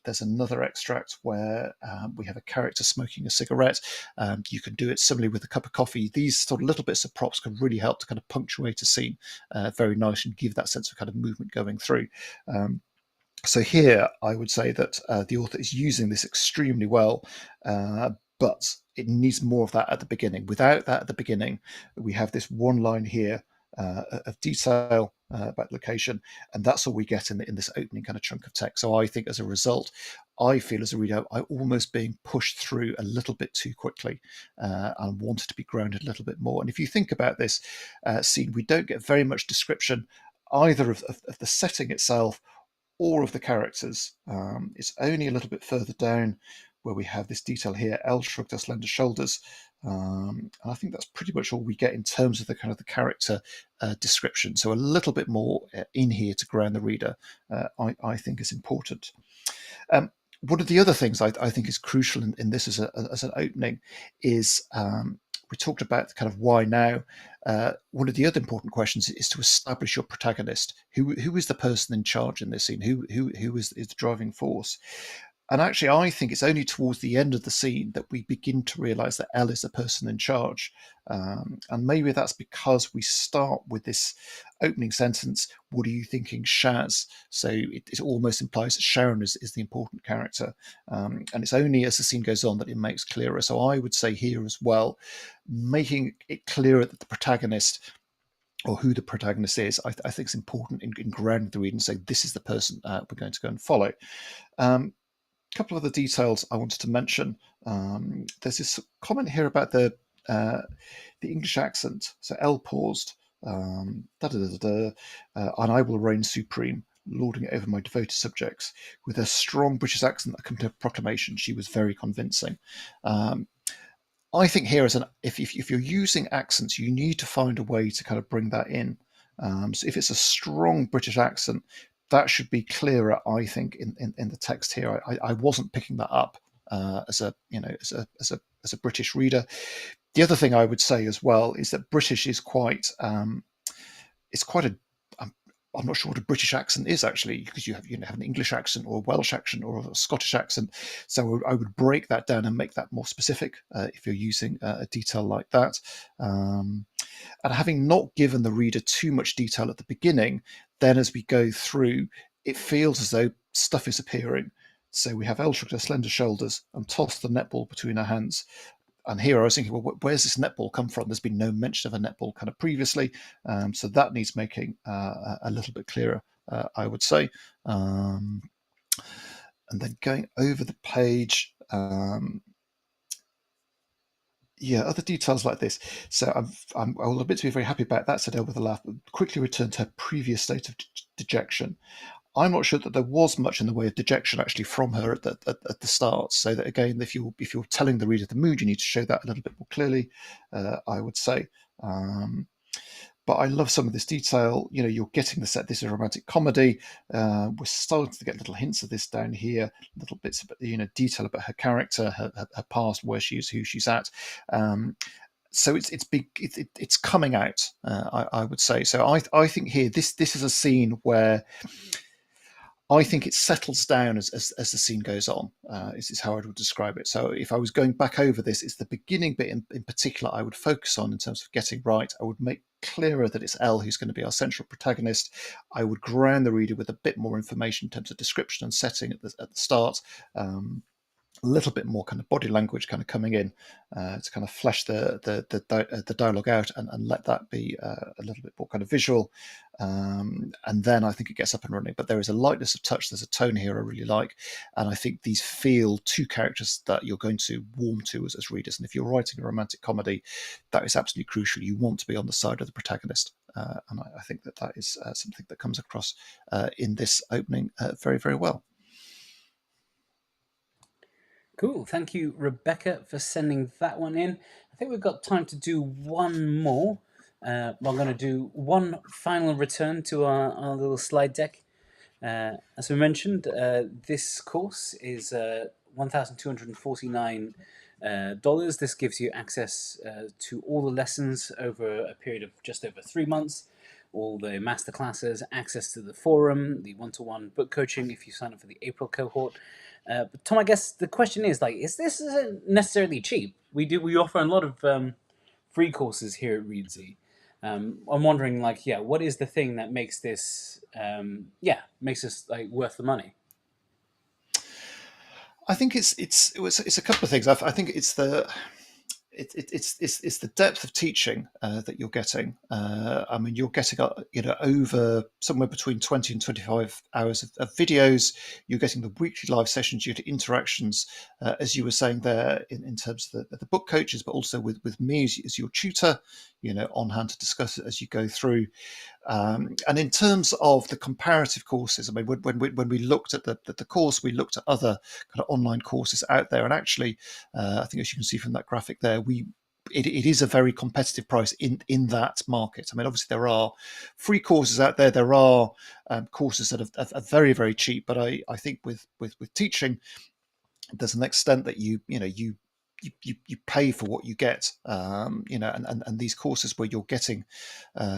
There's another extract where we have a character smoking a cigarette. You can do it similarly with a cup of coffee. These sort of little bits of props can really help to kind of punctuate a scene very nice and give that sense of kind of movement going through. So here I would say that the author is using this extremely well, but it needs more of that at the beginning. Without that at the beginning, we have this one line here of detail about location, and that's all we get in this opening kind of chunk of text. So I think as a result, I feel as a reader, I'm almost being pushed through a little bit too quickly and wanted to be grounded a little bit more. And if you think about this scene, we don't get very much description either of the setting itself or of the characters. It's only a little bit further down where we have this detail here. Elle shrugged her slender shoulders. And I think that's pretty much all we get in terms of the kind of the character description. So a little bit more in here to ground the reader, I think is important. One of the other things I think is crucial in this as an opening is we talked about the kind of why now. One of the other important questions is to establish your protagonist. Who is the person in charge in this scene? Who is the driving force? And actually, I think it's only towards the end of the scene that we begin to realize that Elle is the person in charge. And maybe that's because we start with this opening sentence, what are you thinking, Shaz? So it almost implies that Sharon is the important character. And it's only as the scene goes on that it makes clearer. So I would say here as well, making it clearer that the protagonist or who the protagonist is, I think is important in grounding the reader and say, this is the person we're going to go and follow. Couple of other details I wanted to mention. There's this comment here about the English accent. So Elle paused. And I will reign supreme, lording it over my devoted subjects. With a strong British accent that accompanied her proclamation, she was very convincing. I think here, if you're using accents, you need to find a way to kind of bring that in. So if it's a strong British accent, that should be clearer, I think, in the text here. I wasn't picking that up as a as a British reader. The other thing I would say as well is that British is quite it's quite a I'm not sure what a British accent is actually, because you have an English accent or a Welsh accent or a Scottish accent. So I would break that down and make that more specific if you're using a detail like that. And having not given the reader too much detail at the beginning, then as we go through, it feels as though stuff is appearing. So we have Elle shrugged her slender shoulders and tossed the netball between her hands. And here I was thinking, well, where's this netball come from? There's been no mention of a netball kind of previously, so that needs making a little bit clearer, I would say. And then going over the page, other details like this. So I will admit to be very happy about that, said Elle with a laugh, but quickly returned to her previous state of dejection. I'm not sure that there was much in the way of dejection actually from her at the start. So that again, if you're telling the reader the mood, you need to show that a little bit more clearly. I would say. But I love some of this detail. You're getting the set. This is a romantic comedy. We're starting to get little hints of this down here, little bits of detail about her character, her past, where she is, who she's at. So it's big. It's coming out. I would say. So I think here this is a scene where I think it settles down as the scene goes on, is how I would describe it. So if I was going back over this, it's the beginning bit in particular I would focus on in terms of getting right. I would make clearer that it's Elle who's going to be our central protagonist. I would ground the reader with a bit more information in terms of description and setting at the start. A little bit more kind of body language kind of coming in to kind of flesh the dialogue out and let that be a little bit more kind of visual. And then I think it gets up and running. But there is a lightness of touch. There's a tone here I really like. And I think these feel two characters that you're going to warm to as readers. And if you're writing a romantic comedy, that is absolutely crucial. You want to be on the side of the protagonist. And I think that is something that comes across in this opening very, very well. Cool. Thank you, Rebecca, for sending that one in. I think we've got time to do one more. I'm going to do one final return to our little slide deck. As we mentioned, this course is $1,249. This gives you access to all the lessons over a period of just over 3 months, all the masterclasses, access to the forum, the one-to-one book coaching if you sign up for the April cohort. But Tom, I guess the question is is this isn't necessarily cheap? We offer a lot of free courses here at Reedsy. I'm wondering, what is the thing that makes this, makes this worth the money? I think it's a couple of things. I think it's it's the depth of teaching that you're getting. I mean, you're getting over somewhere between 20 and 25 hours of videos. You're getting the weekly live sessions, you're getting interactions, as you were saying there, in terms of the book coaches, but also with me as your tutor, on hand to discuss it as you go through. And in terms of the comparative courses, I mean, when we looked at the course, we looked at other kind of online courses out there, and actually, I think as you can see from that graphic there, it is a very competitive price in that market. I mean, obviously there are free courses out there. There are courses that are very, very cheap, but I think with teaching, there's an extent that you pay for what you get, and these courses where you're getting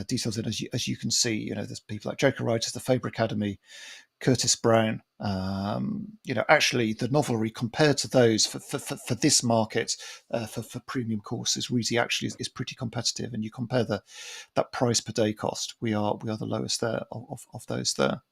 details in, as you can see, there's people like Joker Writers, the Faber Academy, Curtis Brown. Actually, the Novelry compared to those for this market, for premium courses, Reedsy actually is pretty competitive. And you compare that price per day cost, we are the lowest there of those there.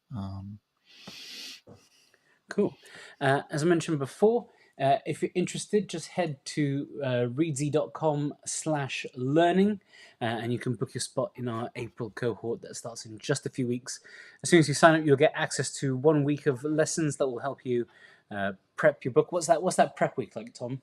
Cool. As I mentioned before, if you're interested, just head to reedsy.com/learning, and you can book your spot in our April cohort that starts in just a few weeks. As soon as you sign up, you'll get access to 1 week of lessons that will help you prep your book. What's that prep week like, Tom?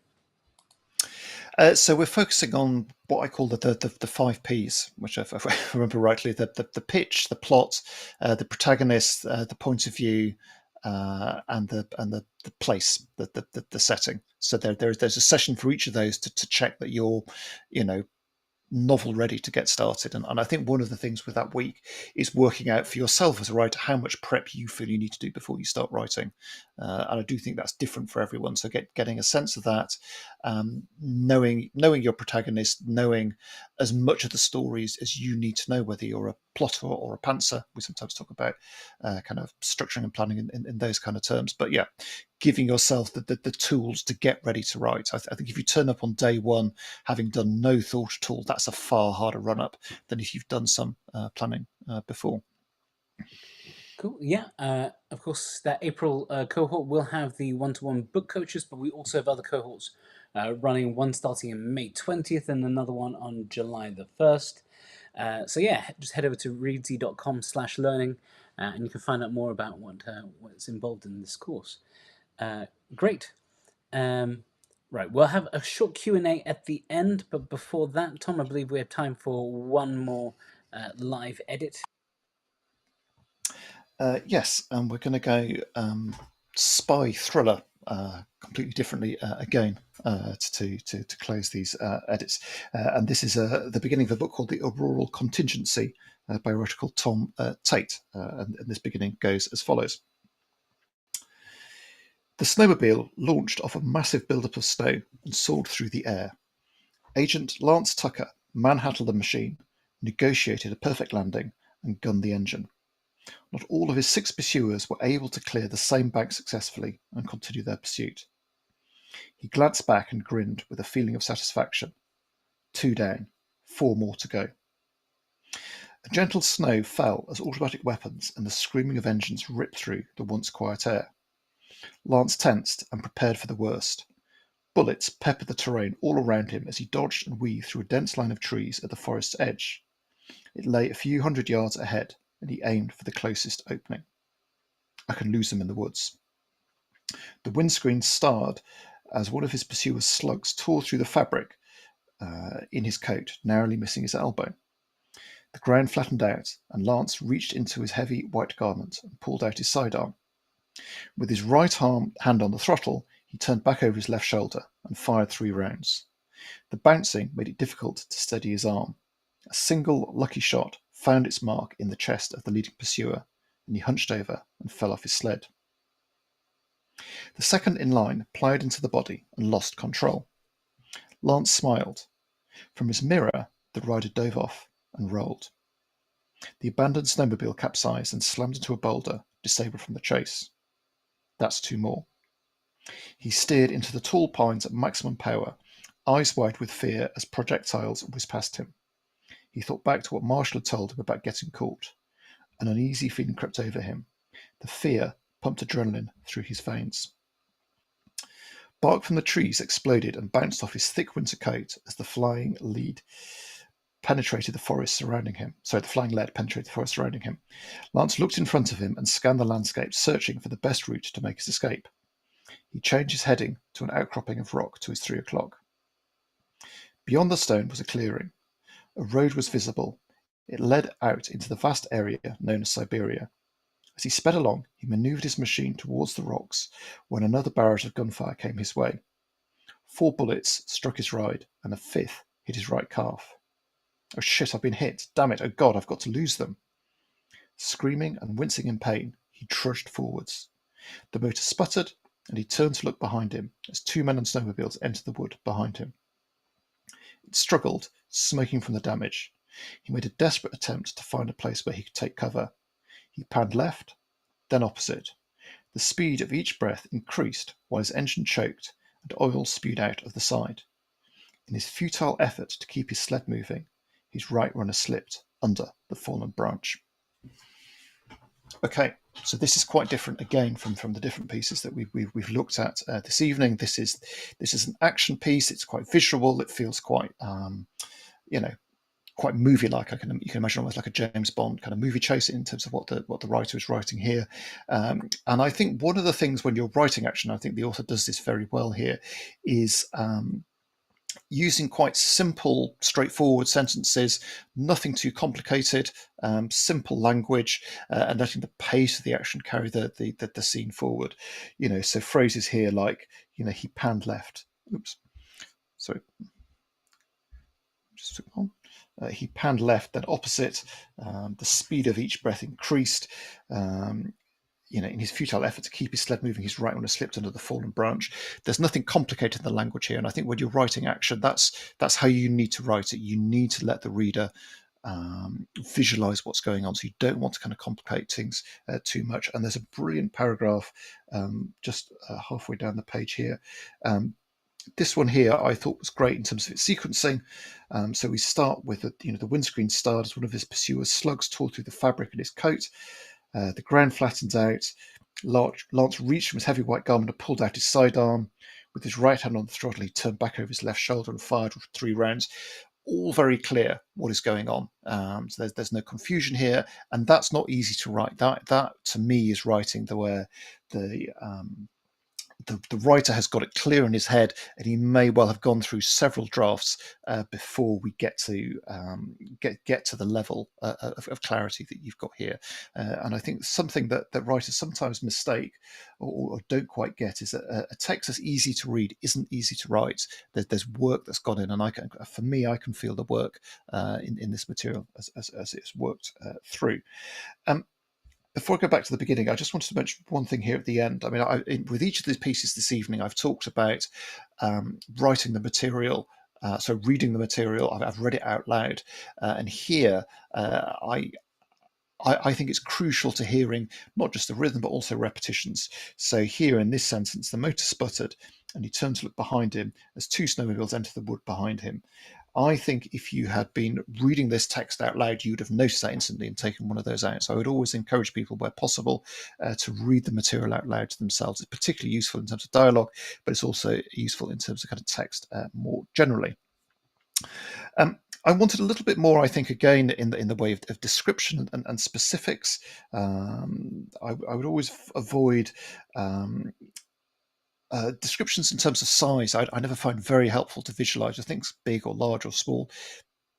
So we're focusing on what I call the 5 Ps, which if I remember rightly, the pitch, the plot, the protagonist, the point of view, and the place, the setting. So there's a session for each of those to check that you're, novel ready to get started. And I think one of the things with that week is working out for yourself as a writer how much prep you feel you need to do before you start writing. And I do think that's different for everyone. So getting a sense of that, knowing your protagonist, knowing as much of the stories as you need to know, whether you're a plotter or a pantser. We sometimes talk about kind of structuring and planning in those kind of terms. But yeah, giving yourself the tools to get ready to write. I think if you turn up on day one having done no thought at all, that's a far harder run up than if you've done some planning before. Cool. Yeah. Of course, that April cohort will have the one-to-one book coaches, but we also have other cohorts running. One starting in May 20th and another one on July the 1st. So yeah, just head over to reedsy.com/learning, and you can find out more about what's involved in this course. Great. Um, right, we'll have a short Q&A at the end, but before that, Tom, I believe we have time for one more live edit. Yes, and we're going to go spy thriller completely differently again to close these edits. And this is the beginning of a book called The Auroral Contingency by a writer called Tom Tate. And this beginning goes as follows. The snowmobile launched off a massive buildup of snow and soared through the air. Agent Lance Tucker manhandled the machine, negotiated a perfect landing, and gunned the engine. Not all of his 6 pursuers were able to clear the same bank successfully and continue their pursuit. He glanced back and grinned with a feeling of satisfaction. 2 down, 4 more to go. A gentle snow fell as automatic weapons and the screaming of engines ripped through the once quiet air. Lance tensed and prepared for the worst. Bullets peppered the terrain all around him as he dodged and weaved through a dense line of trees at the forest's edge. It lay a few hundred yards ahead, and he aimed for the closest opening. I can lose him in the woods. The windscreen starred as one of his pursuer's slugs tore through the fabric in his coat, narrowly missing his elbow. The ground flattened out, and Lance reached into his heavy white garment and pulled out his sidearm. With his right hand on the throttle, he turned back over his left shoulder and fired 3 rounds. The bouncing made it difficult to steady his arm. A single lucky shot found its mark in the chest of the leading pursuer, and he hunched over and fell off his sled. The second in line ploughed into the body and lost control. Lance smiled. From his mirror, the rider dove off and rolled. The abandoned snowmobile capsized and slammed into a boulder, disabled from the chase. That's 2 more. He steered into the tall pines at maximum power, eyes wide with fear as projectiles whizzed past him. He thought back to what Marshall had told him about getting caught. An uneasy feeling crept over him. The fear pumped adrenaline through his veins. Bark from the trees exploded and bounced off his thick winter coat as the flying lead penetrated the forest surrounding him. The flying lead penetrated the forest surrounding him. Lance looked in front of him and scanned the landscape, searching for the best route to make his escape. He changed his heading to an outcropping of rock to his 3 o'clock. Beyond the stone was a clearing. A road was visible. It led out into the vast area known as Siberia. As he sped along, he manoeuvred his machine towards the rocks when another barrage of gunfire came his way. 4 bullets struck his ride, and a 5th hit his right calf. Oh shit, I've been hit. Damn it, oh god, I've got to lose them. Screaming and wincing in pain, he trudged forwards. The motor sputtered, and he turned to look behind him as 2 men on snowmobiles entered the wood behind him. It struggled, smoking from the damage. He made a desperate attempt to find a place where he could take cover. He panned left, then opposite. The speed of each breath increased while his engine choked and oil spewed out of the side. In his futile effort to keep his sled moving, his right runner slipped under the fallen branch. Okay, so this is quite different again from the different pieces that we've looked at this evening. This is an action piece. It's quite visual. It feels quite quite movie-like. You can imagine almost like a James Bond kind of movie chase in terms of what the writer is writing here. And I think one of the things when you're writing action, I think the author does this very well here, is using quite simple, straightforward sentences, nothing too complicated, simple language, and letting the pace of the action carry the scene forward. So phrases here like, he panned left. Oops, sorry. Just took on. He panned left, then opposite. The speed of each breath increased. Um, in his futile effort to keep his sled moving, his right one has slipped under the fallen branch. There's nothing complicated in the language here, and I think when you're writing action, that's how you need to write it. You need to let the reader visualize what's going on. So you don't want to kind of complicate things too much. And there's a brilliant paragraph just halfway down the page here. This one here I thought was great in terms of its sequencing. So we start with the windscreen starred as one of his pursuers. Slugs tore through the fabric in his coat. The ground flattens out. Lance reached from his heavy white garment and pulled out his sidearm. With his right hand on the throttle, he turned back over his left shoulder and fired 3 rounds. All very clear what is going on. So there's no confusion here, and that's not easy to write. That to me is writing the where the writer has got it clear in his head, and he may well have gone through several drafts before we get to get to the level of clarity that you've got here. And I think something that writers sometimes mistake or don't quite get is that a text that's easy to read isn't easy to write. There's work that's gone in, and I can feel the work in this material as it's worked through. Before I go back to the beginning, I just wanted to mention one thing here at the end. I mean, with each of these pieces this evening, I've talked about writing the material, so reading the material. I've read it out loud, and here I think it's crucial to hearing not just the rhythm but also repetitions. So here in this sentence, the motor sputtered, and he turned to look behind him as 2 snowmobiles entered the wood behind him. I think if you had been reading this text out loud, you would have noticed that instantly and taken one of those out. So I would always encourage people, where possible, to read the material out loud to themselves. It's particularly useful in terms of dialogue, but it's also useful in terms of kind of text more generally. I wanted a little bit more, I think, again, in the way of description and specifics. I would always avoid descriptions in terms of size. I never find very helpful to visualize the things big or large or small.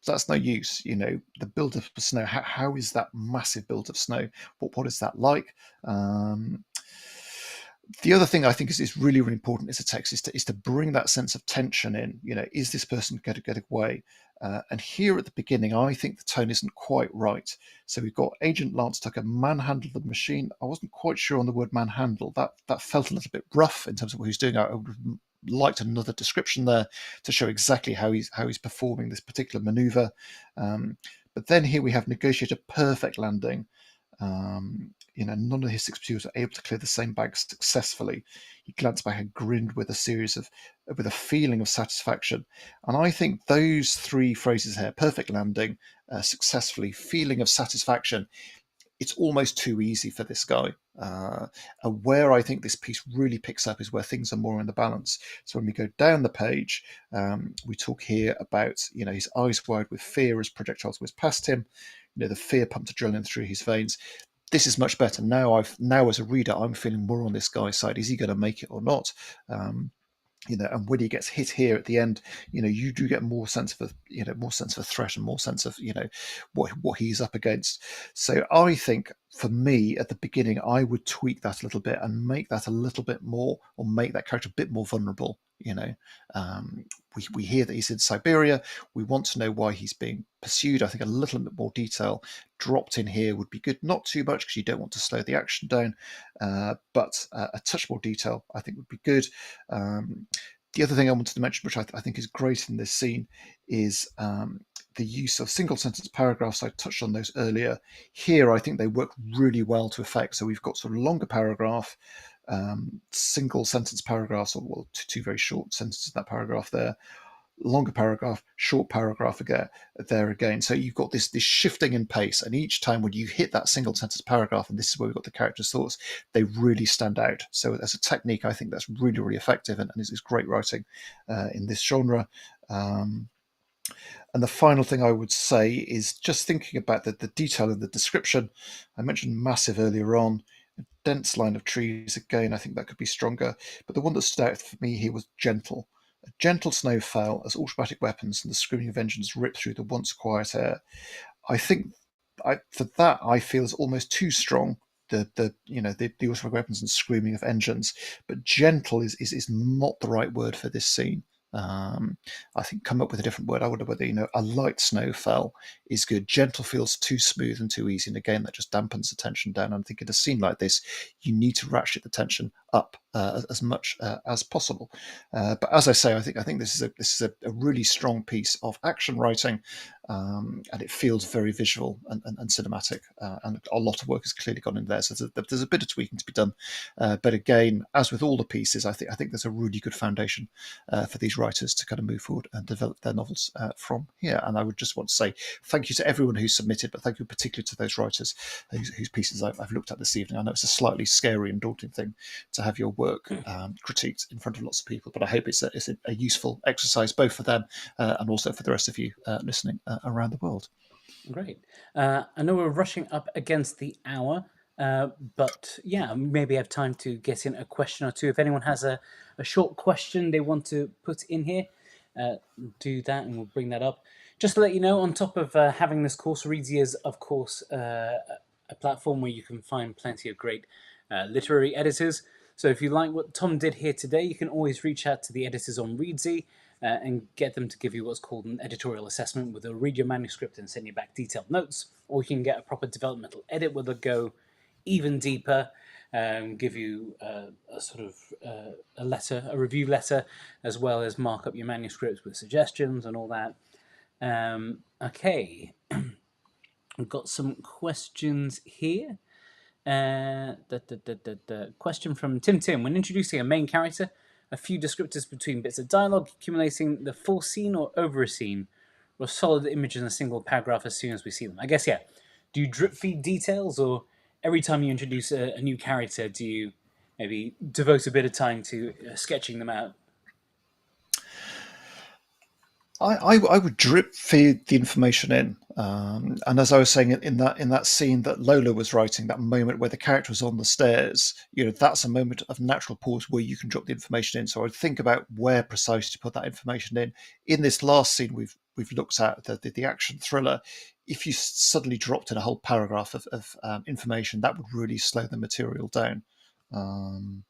That's no use. The build of snow. How is that massive build of snow? What is that like? The other thing I think is really, really important as a text is to bring that sense of tension in. Is this person going to get away? And here at the beginning, I think the tone isn't quite right. So we've got Agent Lance Tucker manhandle the machine. I wasn't quite sure on the word manhandle. That felt a little bit rough in terms of what he's doing. I would have liked another description there to show exactly how he's performing this particular maneuver. But then here we have negotiate a perfect landing. None of his 6 pursuers were able to clear the same bag successfully. He glanced back and grinned with a feeling of satisfaction. And I think those 3 phrases here, perfect landing, successfully, feeling of satisfaction, it's almost too easy for this guy. And where I think this piece really picks up is where things are more in the balance. So when we go down the page, we talk here about his eyes wide with fear as projectiles whiz past him. The fear pumped adrenaline through his veins. This is much better now. As a reader, I'm feeling more on this guy's side. Is he going to make it or not? And when he gets hit here at the end, you do get more sense of a threat and more sense of what he's up against. So I think for me at the beginning, I would tweak that a little bit and make that a little bit more, or make that character a bit more vulnerable. We hear that he's in Siberia. We want to know why he's being pursued. I think a little bit more detail dropped in here would be good. Not too much, because you don't want to slow the action down, but a touch more detail I think would be good. The other thing I wanted to mention, which I think is great in this scene, is the use of single sentence paragraphs. I touched on those earlier. Here, I think they work really well to effect. So we've got sort of longer paragraph, single sentence paragraphs, or 2 very short sentences in that paragraph there, longer paragraph, short paragraph there again. So you've got this shifting in pace, and each time when you hit that single sentence paragraph, and this is where we've got the character's thoughts, they really stand out. So as a technique, I think that's really, really effective, and is great writing in this genre. And the final thing I would say is just thinking about the detail in the description. I mentioned massive earlier on. A dense line of trees, again, I think that could be stronger. But the one that stood out for me here was gentle. A gentle snow fell as automatic weapons and the screaming of engines ripped through the once quiet air. I think for that I feel is almost too strong. The automatic weapons and screaming of engines, but gentle is not the right word for this scene. I think come up with a different word. I wonder whether, a light snowfall is good. Gentle feels too smooth and too easy, and again that just dampens the tension down. And I think in a scene like this, you need to ratchet the tension up as much as possible. But as I say, I think this is a really strong piece of action writing, and it feels very visual and cinematic, and a lot of work has clearly gone in there. So there's a bit of tweaking to be done, but again, as with all the pieces, I think there's a really good foundation for these writers to kind of move forward and develop their novels from here. And I would just want to say thank you to everyone who's submitted, but thank you particularly to those writers whose pieces I've looked at this evening. I know it's a slightly scary and daunting thing to have your work critiqued in front of lots of people, but I hope it's a useful exercise both for them and also for the rest of you listening around the world. Great. I know we're rushing up against the hour, but yeah, maybe have time to get in a question or two. If anyone has a short question they want to put in here, uh, do that and we'll bring that up. Just to let you know, on top of having this course, Reedsy is, of course, a platform where you can find plenty of great literary editors. So if you like what Tom did here today, you can always reach out to the editors on Reedsy and get them to give you what's called an editorial assessment, where they'll read your manuscript and send you back detailed notes, or you can get a proper developmental edit where they'll go even deeper, give you a sort of a letter, a review letter, as well as mark up your manuscripts with suggestions and all that. Okay, I've got some questions here. Question from Tim. When introducing a main character, a few descriptors between bits of dialogue, accumulating the full scene or over a scene, or solid image in a single paragraph as soon as we see them. I guess, yeah. Do you drip feed details, or every time you introduce a new character, do you maybe devote a bit of time to sketching them out? I would drip feed the information in, and as I was saying in that scene that Lola was writing, that moment where the character was on the stairs, that's a moment of natural pause where you can drop the information in. So I'd think about where precisely to put that information in. In this last scene we've looked at, the action thriller, if you suddenly dropped in a whole paragraph of information, that would really slow the material down. Um,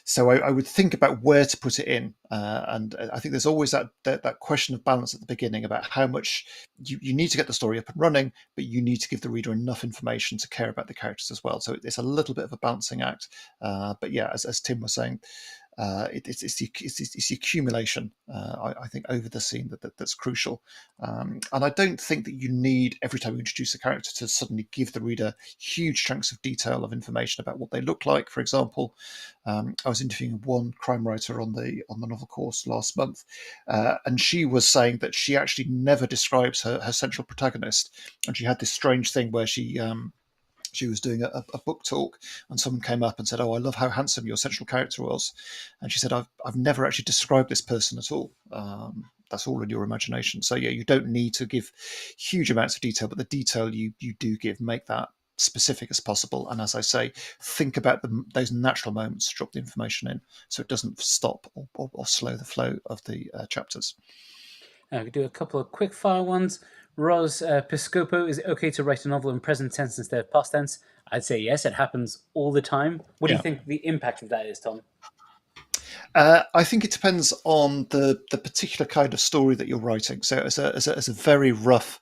so I would think about where to put it in, and I think there's always that question of balance at the beginning about how much you need to get the story up and running, but you need to give the reader enough information to care about the characters as well. So it's a little bit of a balancing act. But yeah, as Tim was saying, it's the accumulation, I think, over the scene that's crucial. And I don't think that you need, every time you introduce a character, to suddenly give the reader huge chunks of detail of information about what they look like. For example, I was interviewing one crime writer on the novel course last month, and she was saying that she actually never describes her central protagonist. And she had this strange thing where she was doing a book talk, and someone came up and said, "Oh, I love how handsome your central character was," and she said, "I've never actually described this person at all. That's all in your imagination." So yeah, you don't need to give huge amounts of detail, but the detail you do give, make that specific as possible. And as I say, think about those natural moments to drop the information in, so it doesn't stop or slow the flow of the chapters. We could do a couple of quick fire ones. Ros Piscopo, is it okay to write a novel in present tense instead of past tense? I'd say yes, it happens all the time. What do you Yeah. think the impact of that is, Tom? I think it depends on the particular kind of story that you're writing. So, as a very rough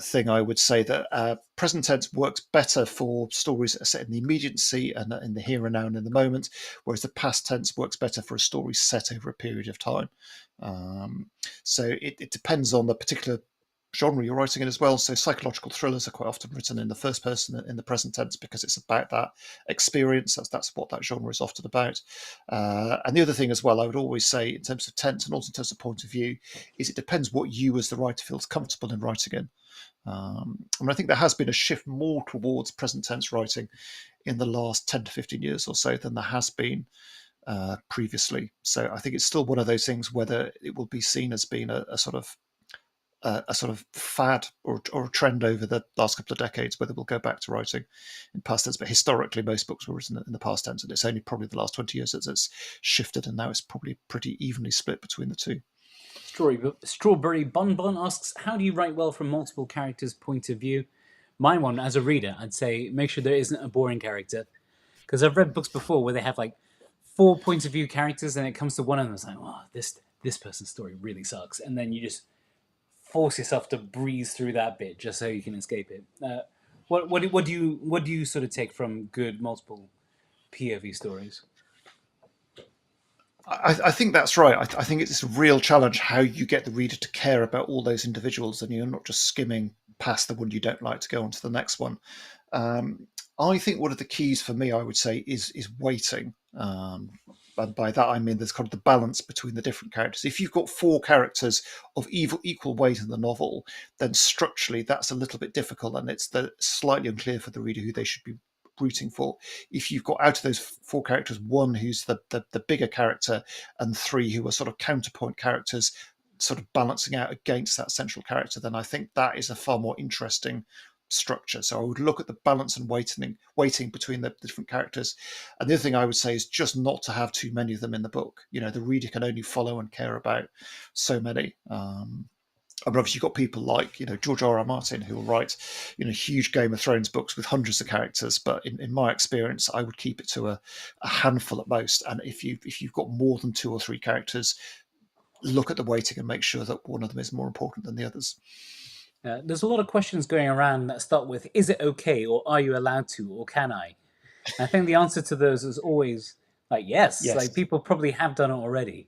thing, I would say that present tense works better for stories that are set in the immediacy and in the here and now and in the moment, whereas the past tense works better for a story set over a period of time. Um, so it depends on the particular genre you're writing in as well. So psychological thrillers are quite often written in the first person in the present tense because it's about that experience. That's what that genre is often about. And the other thing as well, I would always say in terms of tense and also in terms of point of view, is it depends what you as the writer feels comfortable in writing in. I think there has been a shift more towards present tense writing in the last 10 to 15 years or so than there has been previously. So I think it's still one of those things whether it will be seen as being a sort of fad or a trend over the last couple of decades, whether we'll go back to writing in past tense. But historically, most books were written in the past tense, and it's only probably the last 20 years that it's shifted, and now it's probably pretty evenly split between the two. Strawberry Bonbon asks, how do you write well from multiple characters' point of view? My one, as a reader, I'd say make sure there isn't a boring character. Because I've read books before where they have like four points of view characters, and it comes to one of them, it's like, oh, this person's story really sucks, and then you just force yourself to breeze through that bit just so you can escape it. What do you sort of take from good multiple POV stories? I think that's right. I think it's a real challenge how you get the reader to care about all those individuals, and you're not just skimming past the one you don't like to go on to the next one. Um, I think one of the keys for me, I would say, is waiting. And by that I mean there's kind of the balance between the different characters. If you've got four characters of equal weight in the novel, then structurally that's a little bit difficult, and it's slightly unclear for the reader who they should be rooting for. If you've got out of those four characters, one who's the bigger character and three who are sort of counterpoint characters, sort of balancing out against that central character, then I think that is a far more interesting structure. So I would look at the balance and waiting between the different characters. And the other thing I would say is just not to have too many of them in the book. The reader can only follow and care about so many. I mean, obviously, you've got people like George R. R. Martin who will write huge Game of Thrones books with hundreds of characters. But in my experience, I would keep it to a handful at most. And if you've got more than two or three characters, look at the weighting and make sure that one of them is more important than the others. There's a lot of questions going around that start with, is it okay, or are you allowed to, or can I? And I think the answer to those is always like, yes. Like, Yes. people probably have done it already.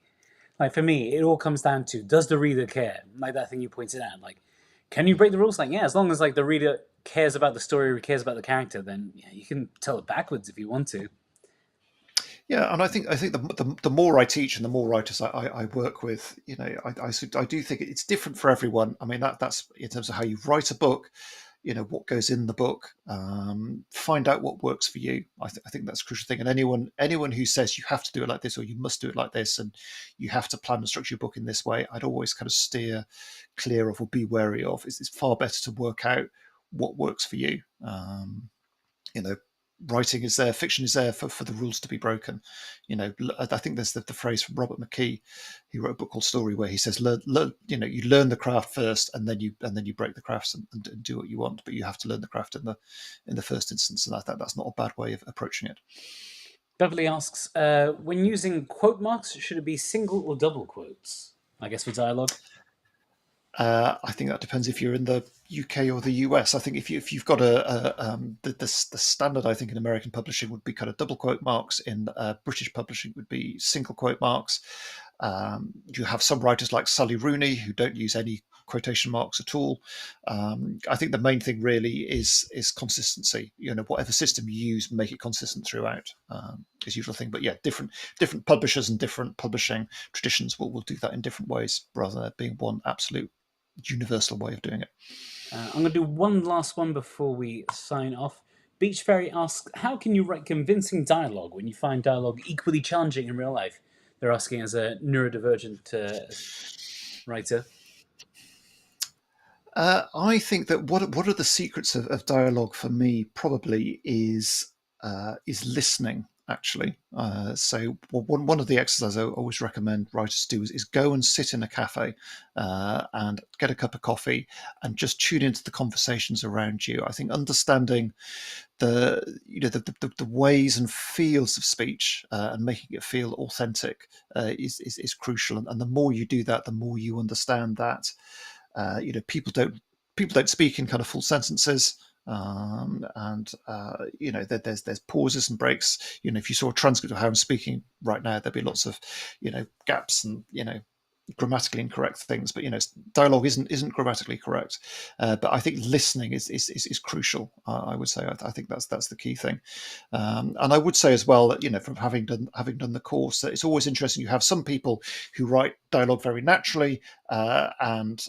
Like, for me, it all comes down to, does the reader care? Like that thing you pointed out. Like, can you break the rules? Like, yeah, as long as like the reader cares about the story, cares about the character, then yeah, you can tell it backwards if you want to. Yeah, and I think the more I teach and the more writers I work with, I do think it's different for everyone. I mean that's in terms of how you write a book, what goes in the book. Find out what works for you. I think that's a crucial thing. And anyone who says you have to do it like this or you must do it like this and you have to plan and structure your book in this way, I'd always kind of steer clear of or be wary of. It's far better to work out what works for you. You know, Writing is there, fiction is there for the rules to be broken. I think there's the phrase from Robert McKee. He wrote a book called Story where he says, you learn the craft first, and then you break the crafts and do what you want. But you have to learn the craft in the first instance, and I think that's not a bad way of approaching it. Beverly asks, when using quote marks, should it be single or double quotes? I guess for dialogue. I think that depends if you're in the UK or the US. I think if you've got the standard, I think in American publishing would be kind of double quote marks. In British publishing would be single quote marks. You have some writers like Sally Rooney who don't use any quotation marks at all. I think the main thing really is consistency. Whatever system you use, make it consistent throughout. Is the usual thing. But yeah, different publishers and different publishing traditions will do that in different ways, rather than being one absolute universal way of doing it. I'm going to do one last one before we sign off. Beach Fairy asks, how can you write convincing dialogue when you find dialogue equally challenging in real life? They're asking as a neurodivergent writer. I think that what are the secrets of dialogue for me probably is listening. Actually, so one of the exercises I always recommend writers do is go and sit in a cafe and get a cup of coffee and just tune into the conversations around you. I think understanding the ways and feels of speech and making it feel authentic is crucial. And the more you do that, the more you understand that people don't speak in kind of full sentences. And there's pauses and breaks. If you saw a transcript of how I'm speaking right now, there'd be lots of gaps and grammatically incorrect things. But dialogue isn't grammatically correct. But I think listening is crucial. I would say I think that's the key thing. And I would say as well that from having done the course, that it's always interesting. You have some people who write dialogue very naturally, and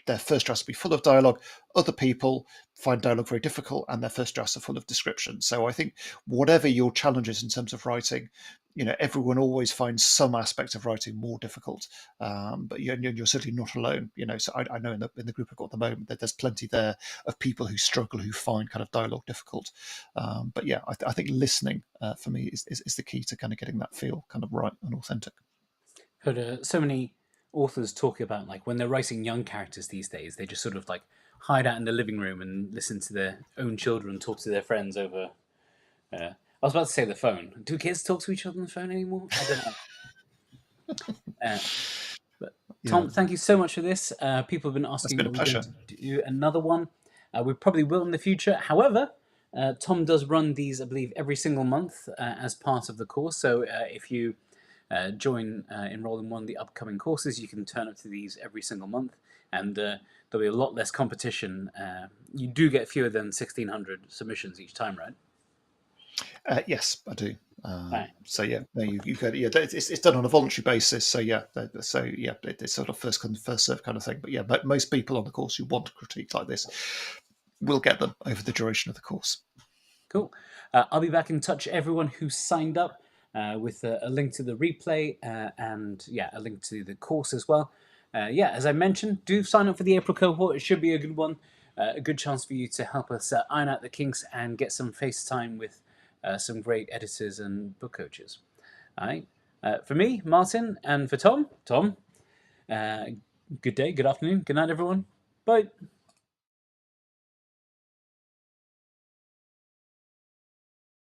their first drafts will be full of dialogue. Other people find dialogue very difficult, and their first drafts are full of description. So I think whatever your challenges in terms of writing, everyone always finds some aspect of writing more difficult. But you're certainly not alone. So I know in the group I've got at the moment that there's plenty there of people who struggle, who find kind of dialogue difficult. But yeah, I think listening for me is the key to kind of getting that feel kind of right and authentic. Heard so many authors talk about like when they're writing young characters these days, they just sort of like hide out in the living room and listen to their own children talk to their friends over. I was about to say the phone. Do kids talk to each other on the phone anymore? I don't know. Uh, but Yeah, Tom, thank you so much for this. People have been that's asking, been are a we going pleasure. to do another one? We probably will in the future. However, Tom does run these, I believe, every single month as part of the course. So if you enroll in one of the upcoming courses, you can turn up to these every single month, and there'll be a lot less competition. You do get fewer than 1,600 submissions each time, right? Yes, I do. Right. So yeah, no, you go. Yeah, it's done on a voluntary basis. So yeah, it's sort of first come first serve kind of thing. But yeah, but most people on the course who want a critique like this will get them over the duration of the course. Cool. I'll be back in touch, everyone who signed up, with a link to the replay and yeah, a link to the course as well. Yeah, as I mentioned, do sign up for the April cohort. It should be a good one. A good chance for you to help us iron out the kinks and get some FaceTime with some great editors and book coaches. All right. For me, Martin, and for Tom, uh, good day, good afternoon, good night, everyone. Bye.